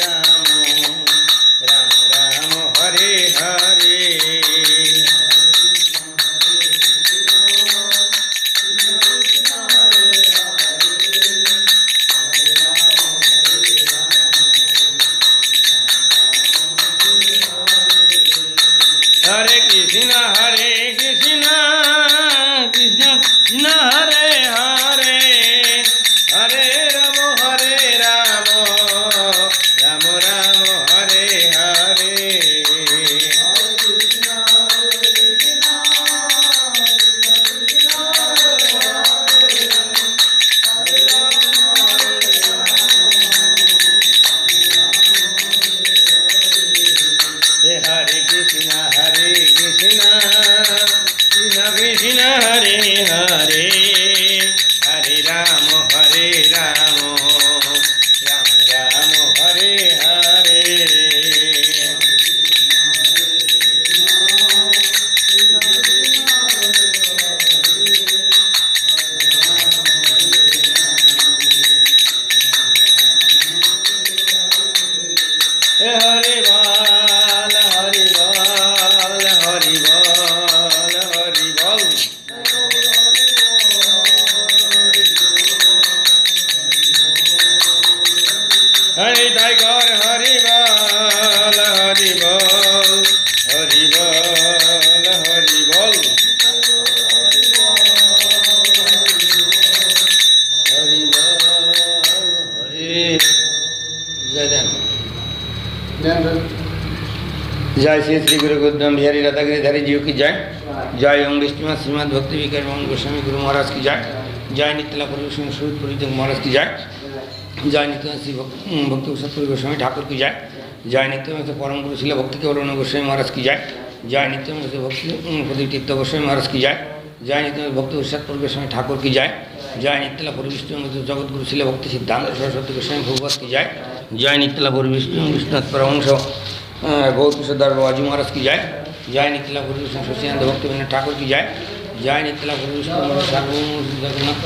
রাম রাম হরে হরে। হরে কৃষ্ণ কৃষ্ণ কৃষ্ণ হরে হরে, হরে রাম রাম রাম হরে হরে। হরে কৃষ্ণ কৃষ্ণ কৃষ্ণ হরে হরে, হরে রাম রাম রাম হরে হরে। হরে বল হরি বল হরি বল হরি বল। হরে টাইগর হরি বল হরি বল হরি বল হরি বল। হরি বল হরি। জয় দেন। जय श्री श्री गुरु गोदाम बिहारी राधागिरीधारी जीव की जय। जय ओम विष्णु श्रीमद भक्ति विकार मोहन गोस्वामी गुरु महाराज की जय। जय नित्यला पुरुषों स्वरूप पुरीतम महाराज की जय। जय नित्य श्री भक्ति सतगुरु गोस्वामी ठाकुर की जय। जय नित्य परम गुरु शिला भक्ति केवल गोस्वामी महाराज की जय। जय नित्य भक्ति प्रदीप तीर्थ गोस्वामी महाराज की जय। जय नित्य भक्ति सतपुर गोस्वामी ठाकुर की जय। जय नित्यला विष्णु जगत गुरु शिला भक्ति सिद्धांत सरस्वती गोस्वामी भगवत की जय। जय नित्यला विष्णु विष्णु परमहंस गौर किशोर बाबूजी महाराज की जय। जय नित्यला विष्णु शशिनंद भक्ति विनोद ठाकुर की जय। जय नित्यला विष्णु जगन्नाथ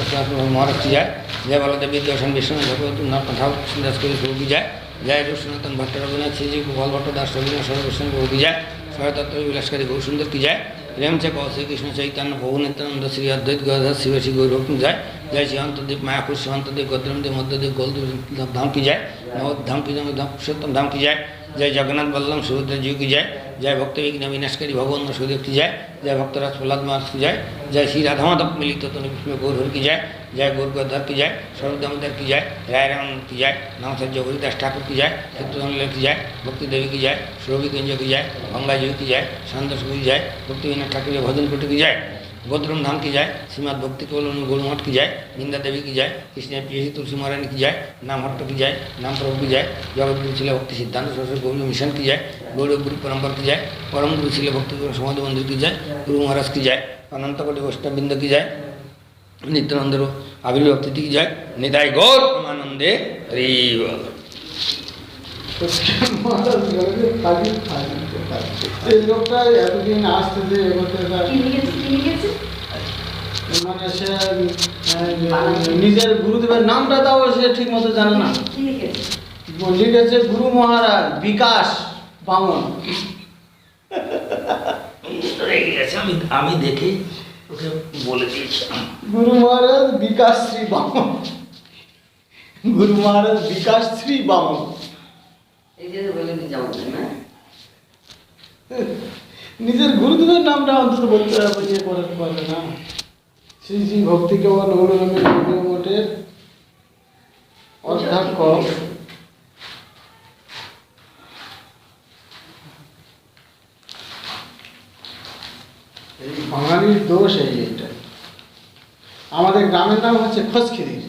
महाराज की जय। जय बलदेव विद्यासन विश्वनाथ भगवत नाथ ठाकुर कृष्णदास प्रभु की जय। जय रुष्णतन भट्ट रघुनाथ श्री गोपाल भट्ट दास रघुनाथ सर्वकृष्ण प्रभु की जय। स्वतंत्र विलासकारी गौ सुंदर की जय। प्रेम से कौ श्री कृष्ण चैतन्य प्रभु नित्यानंद श्री अद्वैत गदाधर शिव श्री गौर की जय। जय शिवंतदीप मायापुर शिवंतदीप गौतमदेव मध्यदेव गोलदेव धाम की जय। नवोद धाम की जय पुरुषोत्तम धाम की जय। जय जगन्नाथ बल्लम सुभद्रा जी की जय। जय भक्त विघ्न विनाशकारी भगवान सुदेव की जय। जय भक्तराज प्रहलाद महाराज की जय। जय श्री राधा माधव मिलित विष्णु गौरहर की जय। जय गौरगोधर की जय। सर्वदामोदर की जय। राय राम की जय। नाम सज्ज हरिदास ठाकुर की जय। चित्तूर की जय। भक्ति देवी की जय। सुरभि कुंज की जय। गंगा जी की जय। शांत की जय। भक्ति विनाथ ठाकुर भजन कुटी की जय। गोत्रम धाम की जय। श्रीमद भक्ति केवल गुरुमठ की जय। वृंदा देवी की जय। कृष्ण प्रिय तुलसी महारानी की जय। नाम हट्ट की जय। नाम प्रभु की जय। जगत गुरु शिला भक्ति सिद्धांत सरस्वती गौरी मिशन की जय। गौरव गुरु परंपरा की जय। परम गुरु शिला भक्ति समाधि मंदिर की जय। गुरु महाराज की जय। अनंत कोटि वैष्णव बिंद की जय। नित्यानंद आविर्भाव तिथि की जय। निताय गौर आनंदे हरि बोल। এই লোকটা এতদিন আসতেছে মানে সে নিজের গুরুদেবের নামটা তাও সে ঠিক মতো জানে না। লিখেছে গুরু মহারাজ বিকাশ বামন। আমি দেখে ওকে বলে দিয়েছি গুরু মহারাজ বিকাশ শ্রী বামন। গুরু মহারাজ বিকাশ শ্রী বামন। নিজের গুরুদেবের নামটা অন্তত বলতে পারবে না। শ্রী শ্রী ভক্তি কেবল অনুগামী মঠের অধ্যক্ষ এই বাঙালির দোষ এইটা। আমাদের গ্রামের নাম হচ্ছে খোঁজখিদির,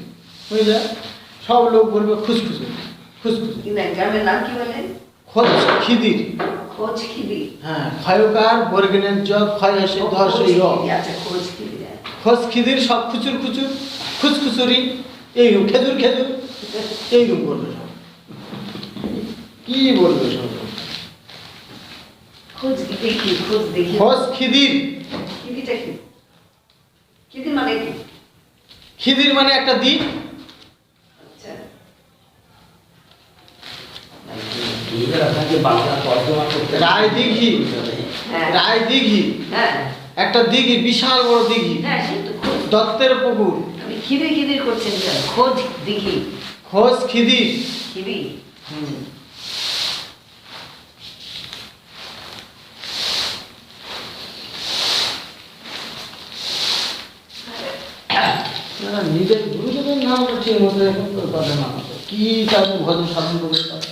বুঝলে? সব লোক বলবে খুসখুসে, খুসখুসে। গ্রামের নাম কি বলেন? খোঁজখিদির। খোঁজ খিদি। হ্যাঁ, ক্ষয়কার বর্গনের জ ক্ষয় হসে ধসে ই। আচ্ছা, খোঁজ খিদি। খোঁজখিদির সব খুচুর খুচুর, খুচখুচুরি, এইরকম খেজুর খেজুর, এইরকম বলবে সব। কি বলবে সব? খোঁজ দেখি, খোঁজ দেখি। খোঁজখিদির। খিদিটা কি? খিদি মানে কি? খিদির মানে একটা দ্বীপ। আচ্ছা, এইবার আপনাকে বাংলা তর্জমা করতে রায়দিঘি। হ্যাঁ। রায়দিঘি হ্যাঁ একটা দিঘি, বিশাল বড় দিঘি, হ্যাঁ, সে তো খোঁজ। দত্তের পুকুর। আমি খিদির খিদির করছেন কেন? খোঁজ দেখি, খোঁজখিদির। খিদি। নিজের গুরুদেবের নাম ঠিক মতো এখন তো কথা না, কি তাদের ভজন সাধন করে তারা।